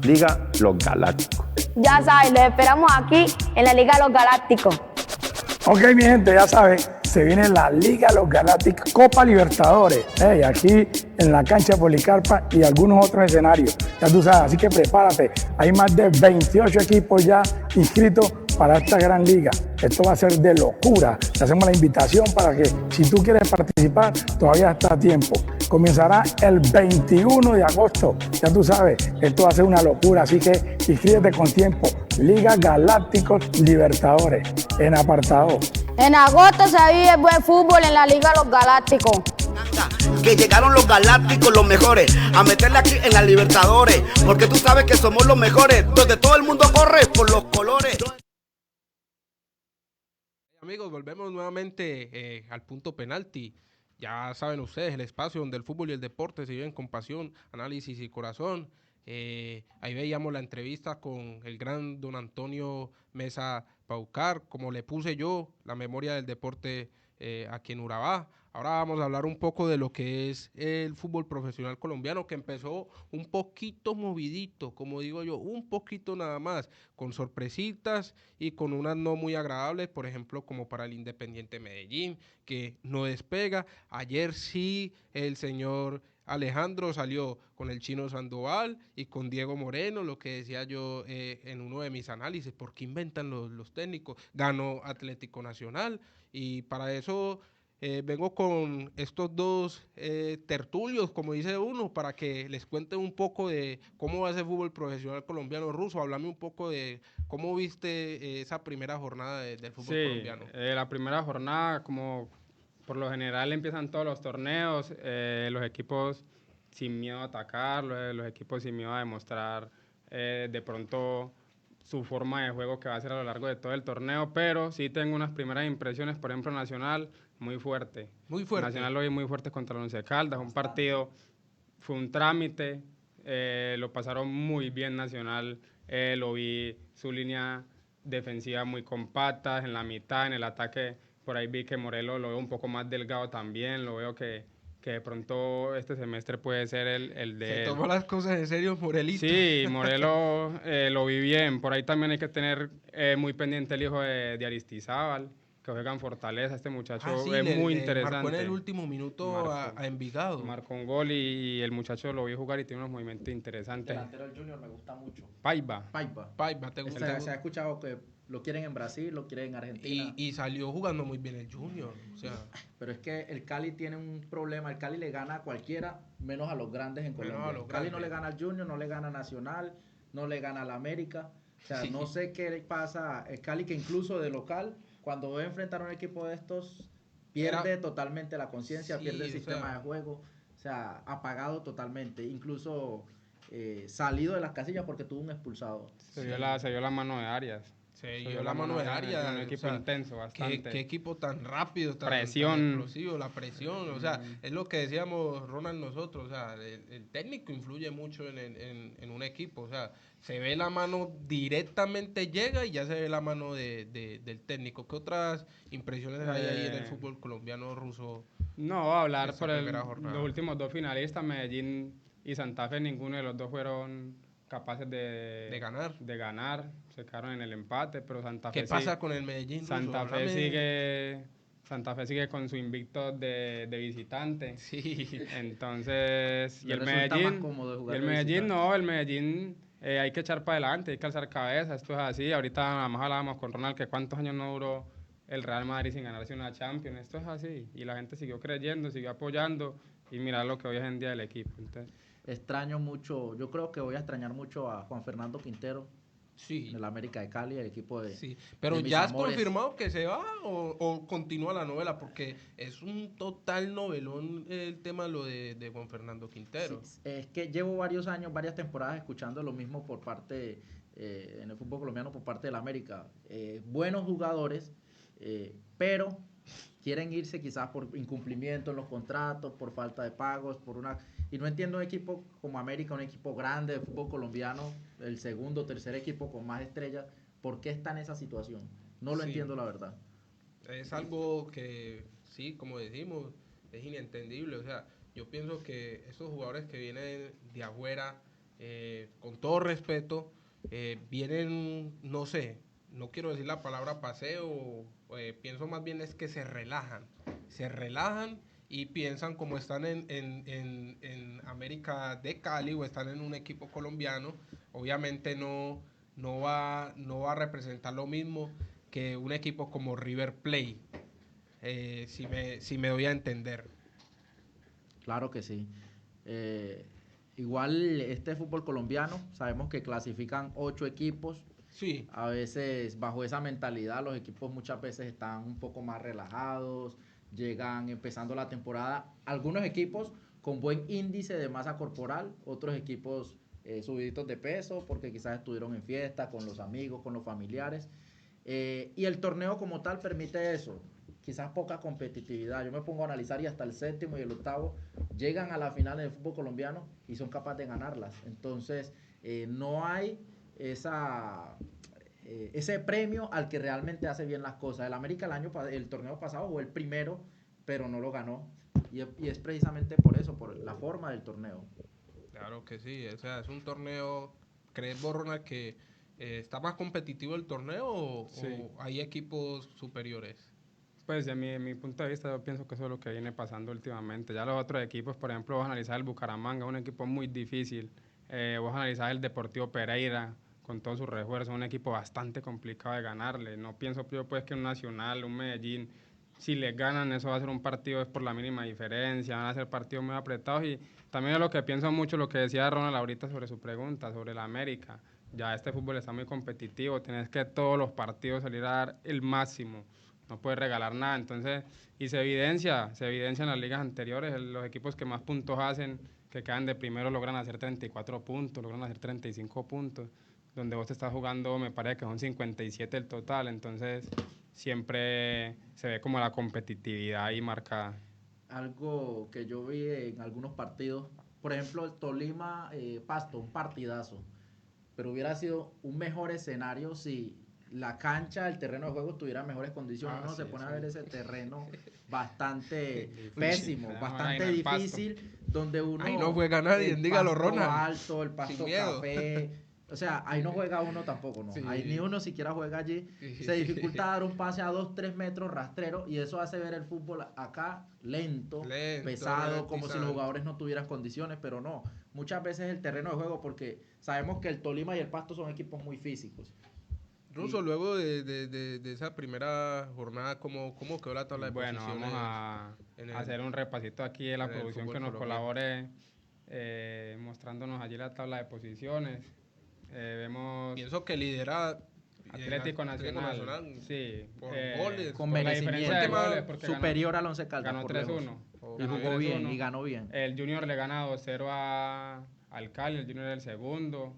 Liga Los Galácticos. Ya saben, los esperamos aquí en la Liga de los Galácticos. Ok, mi gente, ya saben, se viene la Liga Los Galácticos Copa Libertadores, aquí en la cancha de Policarpa y algunos otros escenarios, ya tú sabes, así que prepárate, hay más de 28 equipos ya inscritos para esta gran liga. Esto va a ser de locura. Te hacemos la invitación para que si tú quieres participar, todavía está a tiempo. Comenzará el 21 de agosto. Ya tú sabes, esto va a ser una locura, así que inscríbete con tiempo. Liga Galácticos Libertadores, en apartado. En agosto se vive buen fútbol en la Liga de los Galácticos. Que llegaron los Galácticos, los mejores, a meterle aquí en la Libertadores, porque tú sabes que somos los mejores, donde todo el mundo corre por los colores. Amigos, volvemos nuevamente al Punto Penalti. Ya saben ustedes, el espacio donde el fútbol y el deporte se viven con pasión, análisis y corazón. Ahí veíamos la entrevista con el gran don Antonio Mesa Paucar, como le puse yo, la memoria del deporte aquí en Urabá. Ahora vamos a hablar un poco de lo que es el fútbol profesional colombiano, que empezó un poquito movidito, como digo yo, un poquito nada más, con sorpresitas y con unas no muy agradables, por ejemplo, como para el Independiente Medellín, que no despega. Ayer sí el señor Alejandro salió con el Chino Sandoval y con Diego Moreno, lo que decía yo en uno de mis análisis, ¿por qué inventan los técnicos? Ganó Atlético Nacional y para eso vengo con estos dos tertulios, como dice uno, para que les cuente un poco de cómo va ese fútbol profesional colombiano. Ruso, háblame un poco de cómo viste esa primera jornada del fútbol colombiano. La primera jornada, como por lo general empiezan todos los torneos, los equipos sin miedo a atacar, los equipos sin miedo a demostrar de pronto su forma de juego que va a hacer a lo largo de todo el torneo, pero sí tengo unas primeras impresiones, por ejemplo, Nacional, muy fuerte. Muy fuerte. Nacional lo vi muy fuerte contra el Once Caldas, un partido, fue un trámite, lo pasaron muy bien Nacional, lo vi su línea defensiva muy compacta, en la mitad, en el ataque, por ahí vi que Morelos lo veo un poco más delgado también, lo veo que de pronto este semestre puede ser el de Se él. tomó las cosas en serio, Morelito. Sí, Morelos lo vi bien. Por ahí también hay que tener muy pendiente el hijo de Aristizábal, que juega en Fortaleza. Este muchacho Sí, es muy interesante. Marcó en el último minuto a Envigado. Marcó un gol y el muchacho lo vi jugar y tiene unos movimientos interesantes. Delantero del Junior me gusta mucho. Paiva. Paiva, ¿te gusta? Se ha escuchado que lo quieren en Brasil, lo quieren en Argentina. Y salió jugando muy bien el Junior. O sea, pero es que el Cali tiene un problema. El Cali le gana a cualquiera, menos a los grandes en Colombia. El Cali no le gana al Junior, no le gana a Nacional, no le gana al América. O sea, no sé qué le pasa. El Cali, que incluso de local, cuando va a enfrentar a un equipo de estos, pierde totalmente la conciencia, pierde el sistema de juego. O sea, apagado totalmente. Incluso salido de las casillas porque tuvo un expulsado. Se vio la mano de Arias. Se dio la mano de Arias. Un equipo intenso, bastante. Qué equipo tan rápido, tan explosivo, la presión. O sea, es lo que decíamos Ronald nosotros. O sea, el técnico influye mucho en un equipo. O sea, se ve la mano directamente, llega y ya se ve la mano del técnico. ¿Qué otras impresiones hay ahí en el fútbol colombiano, Ruso? No, hablar por los últimos dos finalistas, Medellín y Santa Fe, ninguno de los dos fueron capaces de ganar, se quedaron en el empate, pero Santa Fe ¿Qué pasa con el Medellín? Santa Fe sigue con su invicto de visitante. Sí. Entonces, y el Medellín hay que echar para adelante, hay que alzar cabeza, esto es así. Ahorita nada más hablábamos con Ronald que cuántos años no duró el Real Madrid sin ganarse una Champions, esto es así. Y la gente siguió creyendo, siguió apoyando y mira lo que hoy es en día del equipo. Entonces, extraño mucho, yo creo que voy a extrañar mucho a Juan Fernando Quintero. Sí. En el América de Cali, el equipo de... Sí, pero de mis ¿ya has amores. confirmado que se va o continúa la novela? Porque es un total novelón el tema lo de Juan Fernando Quintero. Sí, es que llevo varios años, varias temporadas escuchando lo mismo por parte, en el fútbol colombiano, por parte del América. Buenos jugadores, pero quieren irse quizás por incumplimiento en los contratos, por falta de pagos, y no entiendo un equipo como América, un equipo grande de fútbol colombiano, el segundo o tercer equipo con más estrellas, ¿por qué está en esa situación? No lo entiendo, la verdad. Es algo que, sí, como decimos, es inentendible. O sea, yo pienso que esos jugadores que vienen de afuera, con todo respeto, vienen, no sé, no quiero decir la palabra paseo, pienso más bien es que se relajan y piensan como están en América de Cali o están en un equipo colombiano, obviamente no va a representar lo mismo que un equipo como River Plate, si me doy a entender. Claro que sí. Igual este fútbol colombiano, sabemos que clasifican 8 equipos. Sí. A veces bajo esa mentalidad los equipos muchas veces están un poco más relajados, llegan empezando la temporada, algunos equipos con buen índice de masa corporal, otros equipos subiditos de peso porque quizás estuvieron en fiesta con los amigos, con los familiares, y el torneo como tal permite eso, quizás poca competitividad. Yo me pongo a analizar y hasta el séptimo y el octavo llegan a la final del fútbol colombiano y son capaces de ganarlas. Entonces no hay ese premio al que realmente hace bien las cosas. El América el torneo pasado fue el primero, pero no lo ganó. Y es precisamente por eso, por la forma del torneo. Claro que sí, o sea, es un torneo, ¿crees vos, Ronald, que está más competitivo el torneo o hay equipos superiores? Pues de mi punto de vista yo pienso que eso es lo que viene pasando últimamente. Ya los otros equipos, por ejemplo, vos analizar el Bucaramanga, un equipo muy difícil. Vos analizar el Deportivo Pereira, con todos sus refuerzos, un equipo bastante complicado de ganarle. No pienso yo pues que un Nacional, un Medellín, si les ganan eso va a ser un partido es por la mínima diferencia, van a ser partidos muy apretados. Y también es lo que pienso mucho, lo que decía Ronald ahorita sobre su pregunta, sobre la América. Ya este fútbol está muy competitivo, tienes que todos los partidos salir a dar el máximo, no puedes regalar nada. Entonces, y se evidencia en las ligas anteriores, los equipos que más puntos hacen que quedan de primero logran hacer 34 puntos, logran hacer 35 puntos, donde vos te estás jugando, me parece que son 57 el total, entonces siempre se ve como la competitividad ahí marcada. Algo que yo vi en algunos partidos, por ejemplo, el Tolima Pasto, un partidazo, pero hubiera sido un mejor escenario si la cancha, el terreno de juego tuviera mejores condiciones. Uno se pone a ver ese terreno bastante pésimo, bastante difícil, donde uno... Ahí no juega nadie, dígalo, Ronald. Alto, el pasto café... O sea, ahí no juega uno tampoco, ¿no? Sí. Ahí ni uno siquiera juega allí. Se dificulta dar un pase a 2-3 metros rastrero y eso hace ver el fútbol acá lento pesado, como si los jugadores no tuvieran condiciones, pero no. Muchas veces el terreno de juego, porque sabemos que el Tolima y el Pasto son equipos muy físicos. Russo, luego de esa primera jornada, ¿cómo quedó la tabla de posiciones? Bueno, vamos a hacer un repasito aquí de la producción que nos colabore, mostrándonos allí la tabla de posiciones. Vemos pienso que lidera Atlético Nacional, sí, por goles, con merecimiento de goles, superior al Once Caldas, ganó 3-1 y jugó bien y ganó bien. El Junior le gana 2-0 al Cali, el Junior es el segundo.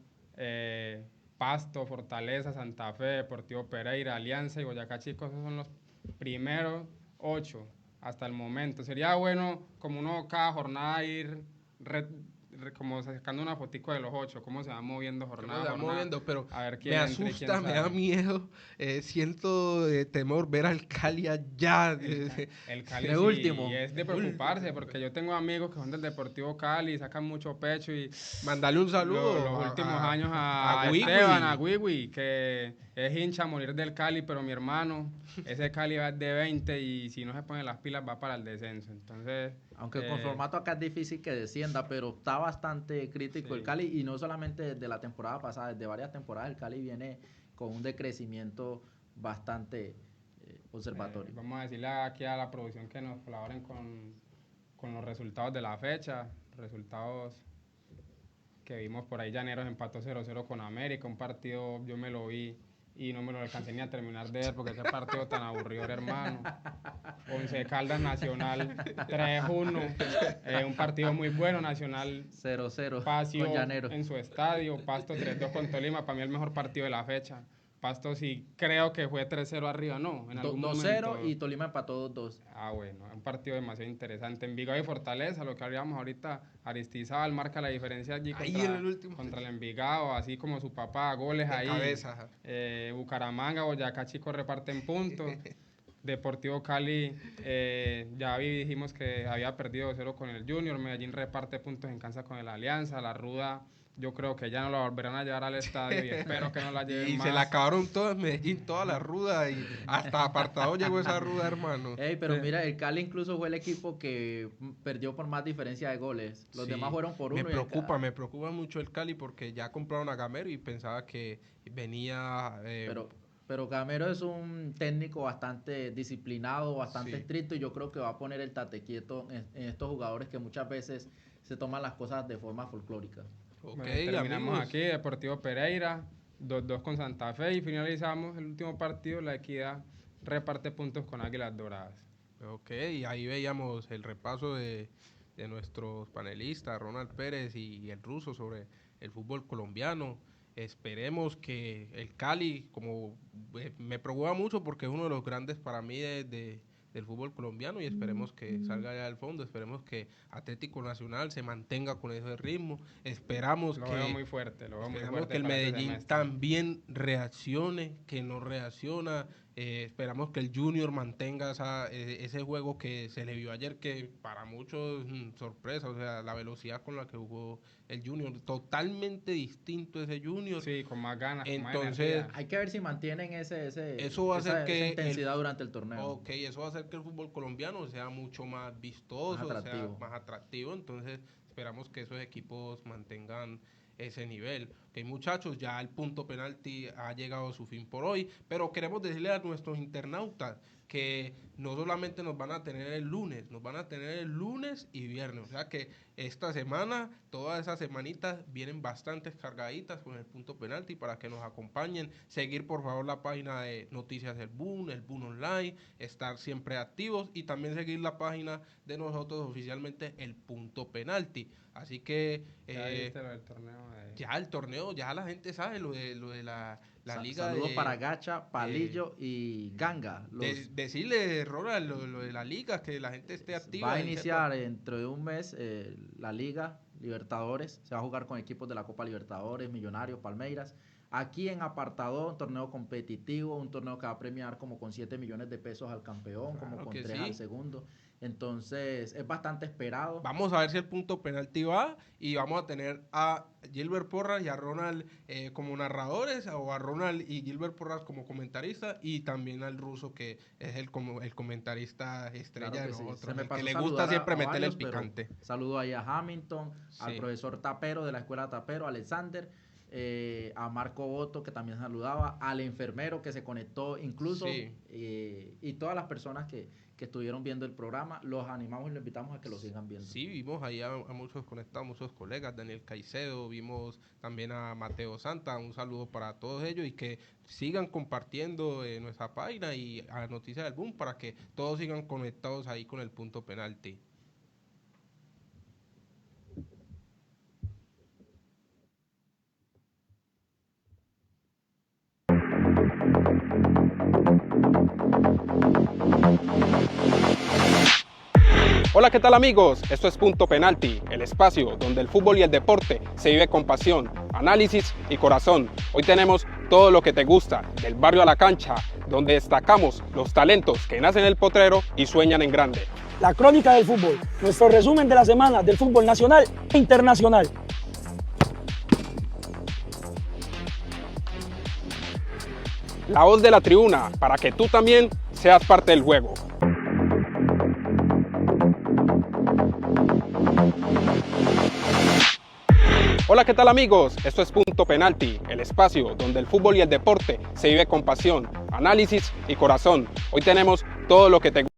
Pasto, Fortaleza, Santa Fe, Deportivo Pereira, Alianza y Boyacá Chico, esos son los primeros 8 hasta el momento. Sería bueno como uno cada jornada ir como sacando una fotico de los 8, cómo se va moviendo jornada a jornada, pero a ver quién me asusta, me da miedo, siento temor ver al Cali allá. El Cali sí, último. Y es de preocuparse, porque yo tengo amigos que son del Deportivo Cali, sacan mucho pecho y... Mandarle un saludo. Los últimos años a Esteban, a Wiwi, que es hincha a morir del Cali, pero mi hermano, ese Cali va de 20 y si no se pone las pilas va para el descenso, entonces... Aunque con formato acá es difícil que descienda, pero está bastante crítico el Cali, y no solamente desde la temporada pasada, desde varias temporadas el Cali viene con un decrecimiento bastante observatorio. Vamos a decirle aquí a la producción que nos colaboren con los resultados de la fecha, resultados que vimos por ahí. Llaneros empató 0-0 con América, un partido yo me lo vi y no me lo alcancé ni a terminar de ver porque ese partido tan aburrido, hermano. Once Caldas Nacional 3-1, un partido muy bueno. Nacional 0-0 Pasto con Llaneros en su estadio, Pasto 3-2 con Tolima, para mí el mejor partido de la fecha. Pasto sí creo que fue 3-0 arriba, ¿no? En algún 2-0 y Tolima empató 2-2. Bueno, un partido demasiado interesante. Envigado y Fortaleza, lo que hablábamos ahorita, Aristizábal marca la diferencia allí contra el Envigado, así como su papá, goles de ahí. Cabeza. Bucaramanga, Boyacá Chico reparten puntos. Deportivo Cali, ya dijimos que había perdido 0 con el Junior. Medellín reparte puntos en cancha con el Alianza. La Ruda, yo creo que ya no la volverán a llevar al estadio y espero que no la lleven más. Y se la acabaron todas Medellín, toda la Ruda, y hasta apartado llegó esa Ruda, hermano. Pero mira, el Cali incluso fue el equipo que perdió por más diferencia de goles. Los demás fueron por uno. Me preocupa mucho el Cali porque ya compraron a Gamero y pensaba que venía... Pero Gamero es un técnico bastante disciplinado, bastante estricto, y yo creo que va a poner el tate quieto en estos jugadores que muchas veces se toman las cosas de forma folclórica. Terminamos aquí, Deportivo Pereira, 2-2 con Santa Fe, y finalizamos el último partido, La Equidad reparte puntos con Águilas Doradas. Y ahí veíamos el repaso de nuestros panelistas, Ronald Pérez y el Russo, sobre el fútbol colombiano. Esperemos que el Cali, como me preocupa mucho porque es uno de los grandes para mí del fútbol colombiano, y esperemos que salga allá al fondo, esperemos que Atlético Nacional se mantenga con ese ritmo, esperamos lo veo muy fuerte que el Medellín también reaccione, que no reacciona, esperamos que el Junior mantenga ese juego que se le vio ayer, que para muchos sorpresa, o sea, la velocidad con la que jugó el Junior, totalmente distinto ese Junior. Sí, con más ganas, entonces hay que ver si mantienen esa intensidad durante el torneo. Eso va a hacer que el fútbol colombiano sea mucho más vistoso, más atractivo, entonces esperamos que esos equipos mantengan ese nivel. muchachos, ya el punto penalti ha llegado a su fin por hoy, pero queremos decirle a nuestros internautas que no solamente nos van a tener el lunes, nos van a tener el lunes y viernes, o sea que esta semana, todas esas semanitas vienen bastantes cargaditas con el punto penalti para que nos acompañen, seguir por favor la página de Noticias el Boom Online, estar siempre activos y también seguir la página de nosotros oficialmente el punto penalti. Así que ya viste lo del torneo ya el torneo, ya la gente sabe lo de la liga. Saludos para Gacha, Palillo y Ganga. Decirle, Ronald, lo de la liga, que la gente esté activa. Va a iniciar dentro de un mes la Liga Libertadores. Se va a jugar con equipos de la Copa Libertadores, Millonarios, Palmeiras. Aquí en apartado, un torneo competitivo, un torneo que va a premiar como con 7 millones de pesos al campeón, claro, como con 3 sí. al segundo. Entonces, es bastante esperado. Vamos a ver si el punto penalti va y vamos a tener a Gilbert Porras y a Ronald como narradores, o a Ronald y Gilbert Porras como comentaristas, y también al ruso que es el comentarista estrella Claro de sí. nosotros, me el pasó que le saludar gusta siempre a meterle el varios, picante. Saludo ahí a Hamilton, al Sí. profesor Tapero de la escuela Tapero, Alexander, a Marco Boto, que también saludaba, al enfermero que se conectó incluso, Sí. y todas las personas que estuvieron viendo el programa, los animamos y los invitamos a que lo sigan viendo. Sí, vimos ahí a muchos conectados, muchos colegas, Daniel Caicedo, vimos también a Mateo Santa, un saludo para todos ellos y que sigan compartiendo nuestra página y a Noticias del Boom para que todos sigan conectados ahí con el punto penalti. Hola, ¿qué tal amigos? Esto es Punto Penalti, el espacio donde el fútbol y el deporte se vive con pasión, análisis y corazón. Hoy tenemos todo lo que te gusta, del barrio a la cancha, donde destacamos los talentos que nacen en el potrero y sueñan en grande. La crónica del fútbol, nuestro resumen de la semana del fútbol nacional e internacional. La voz de la tribuna, para que tú también seas parte del juego. Hola, ¿qué tal amigos? Esto es Punto Penalti, el espacio donde el fútbol y el deporte se vive con pasión, análisis y corazón. Hoy tenemos todo lo que te gusta.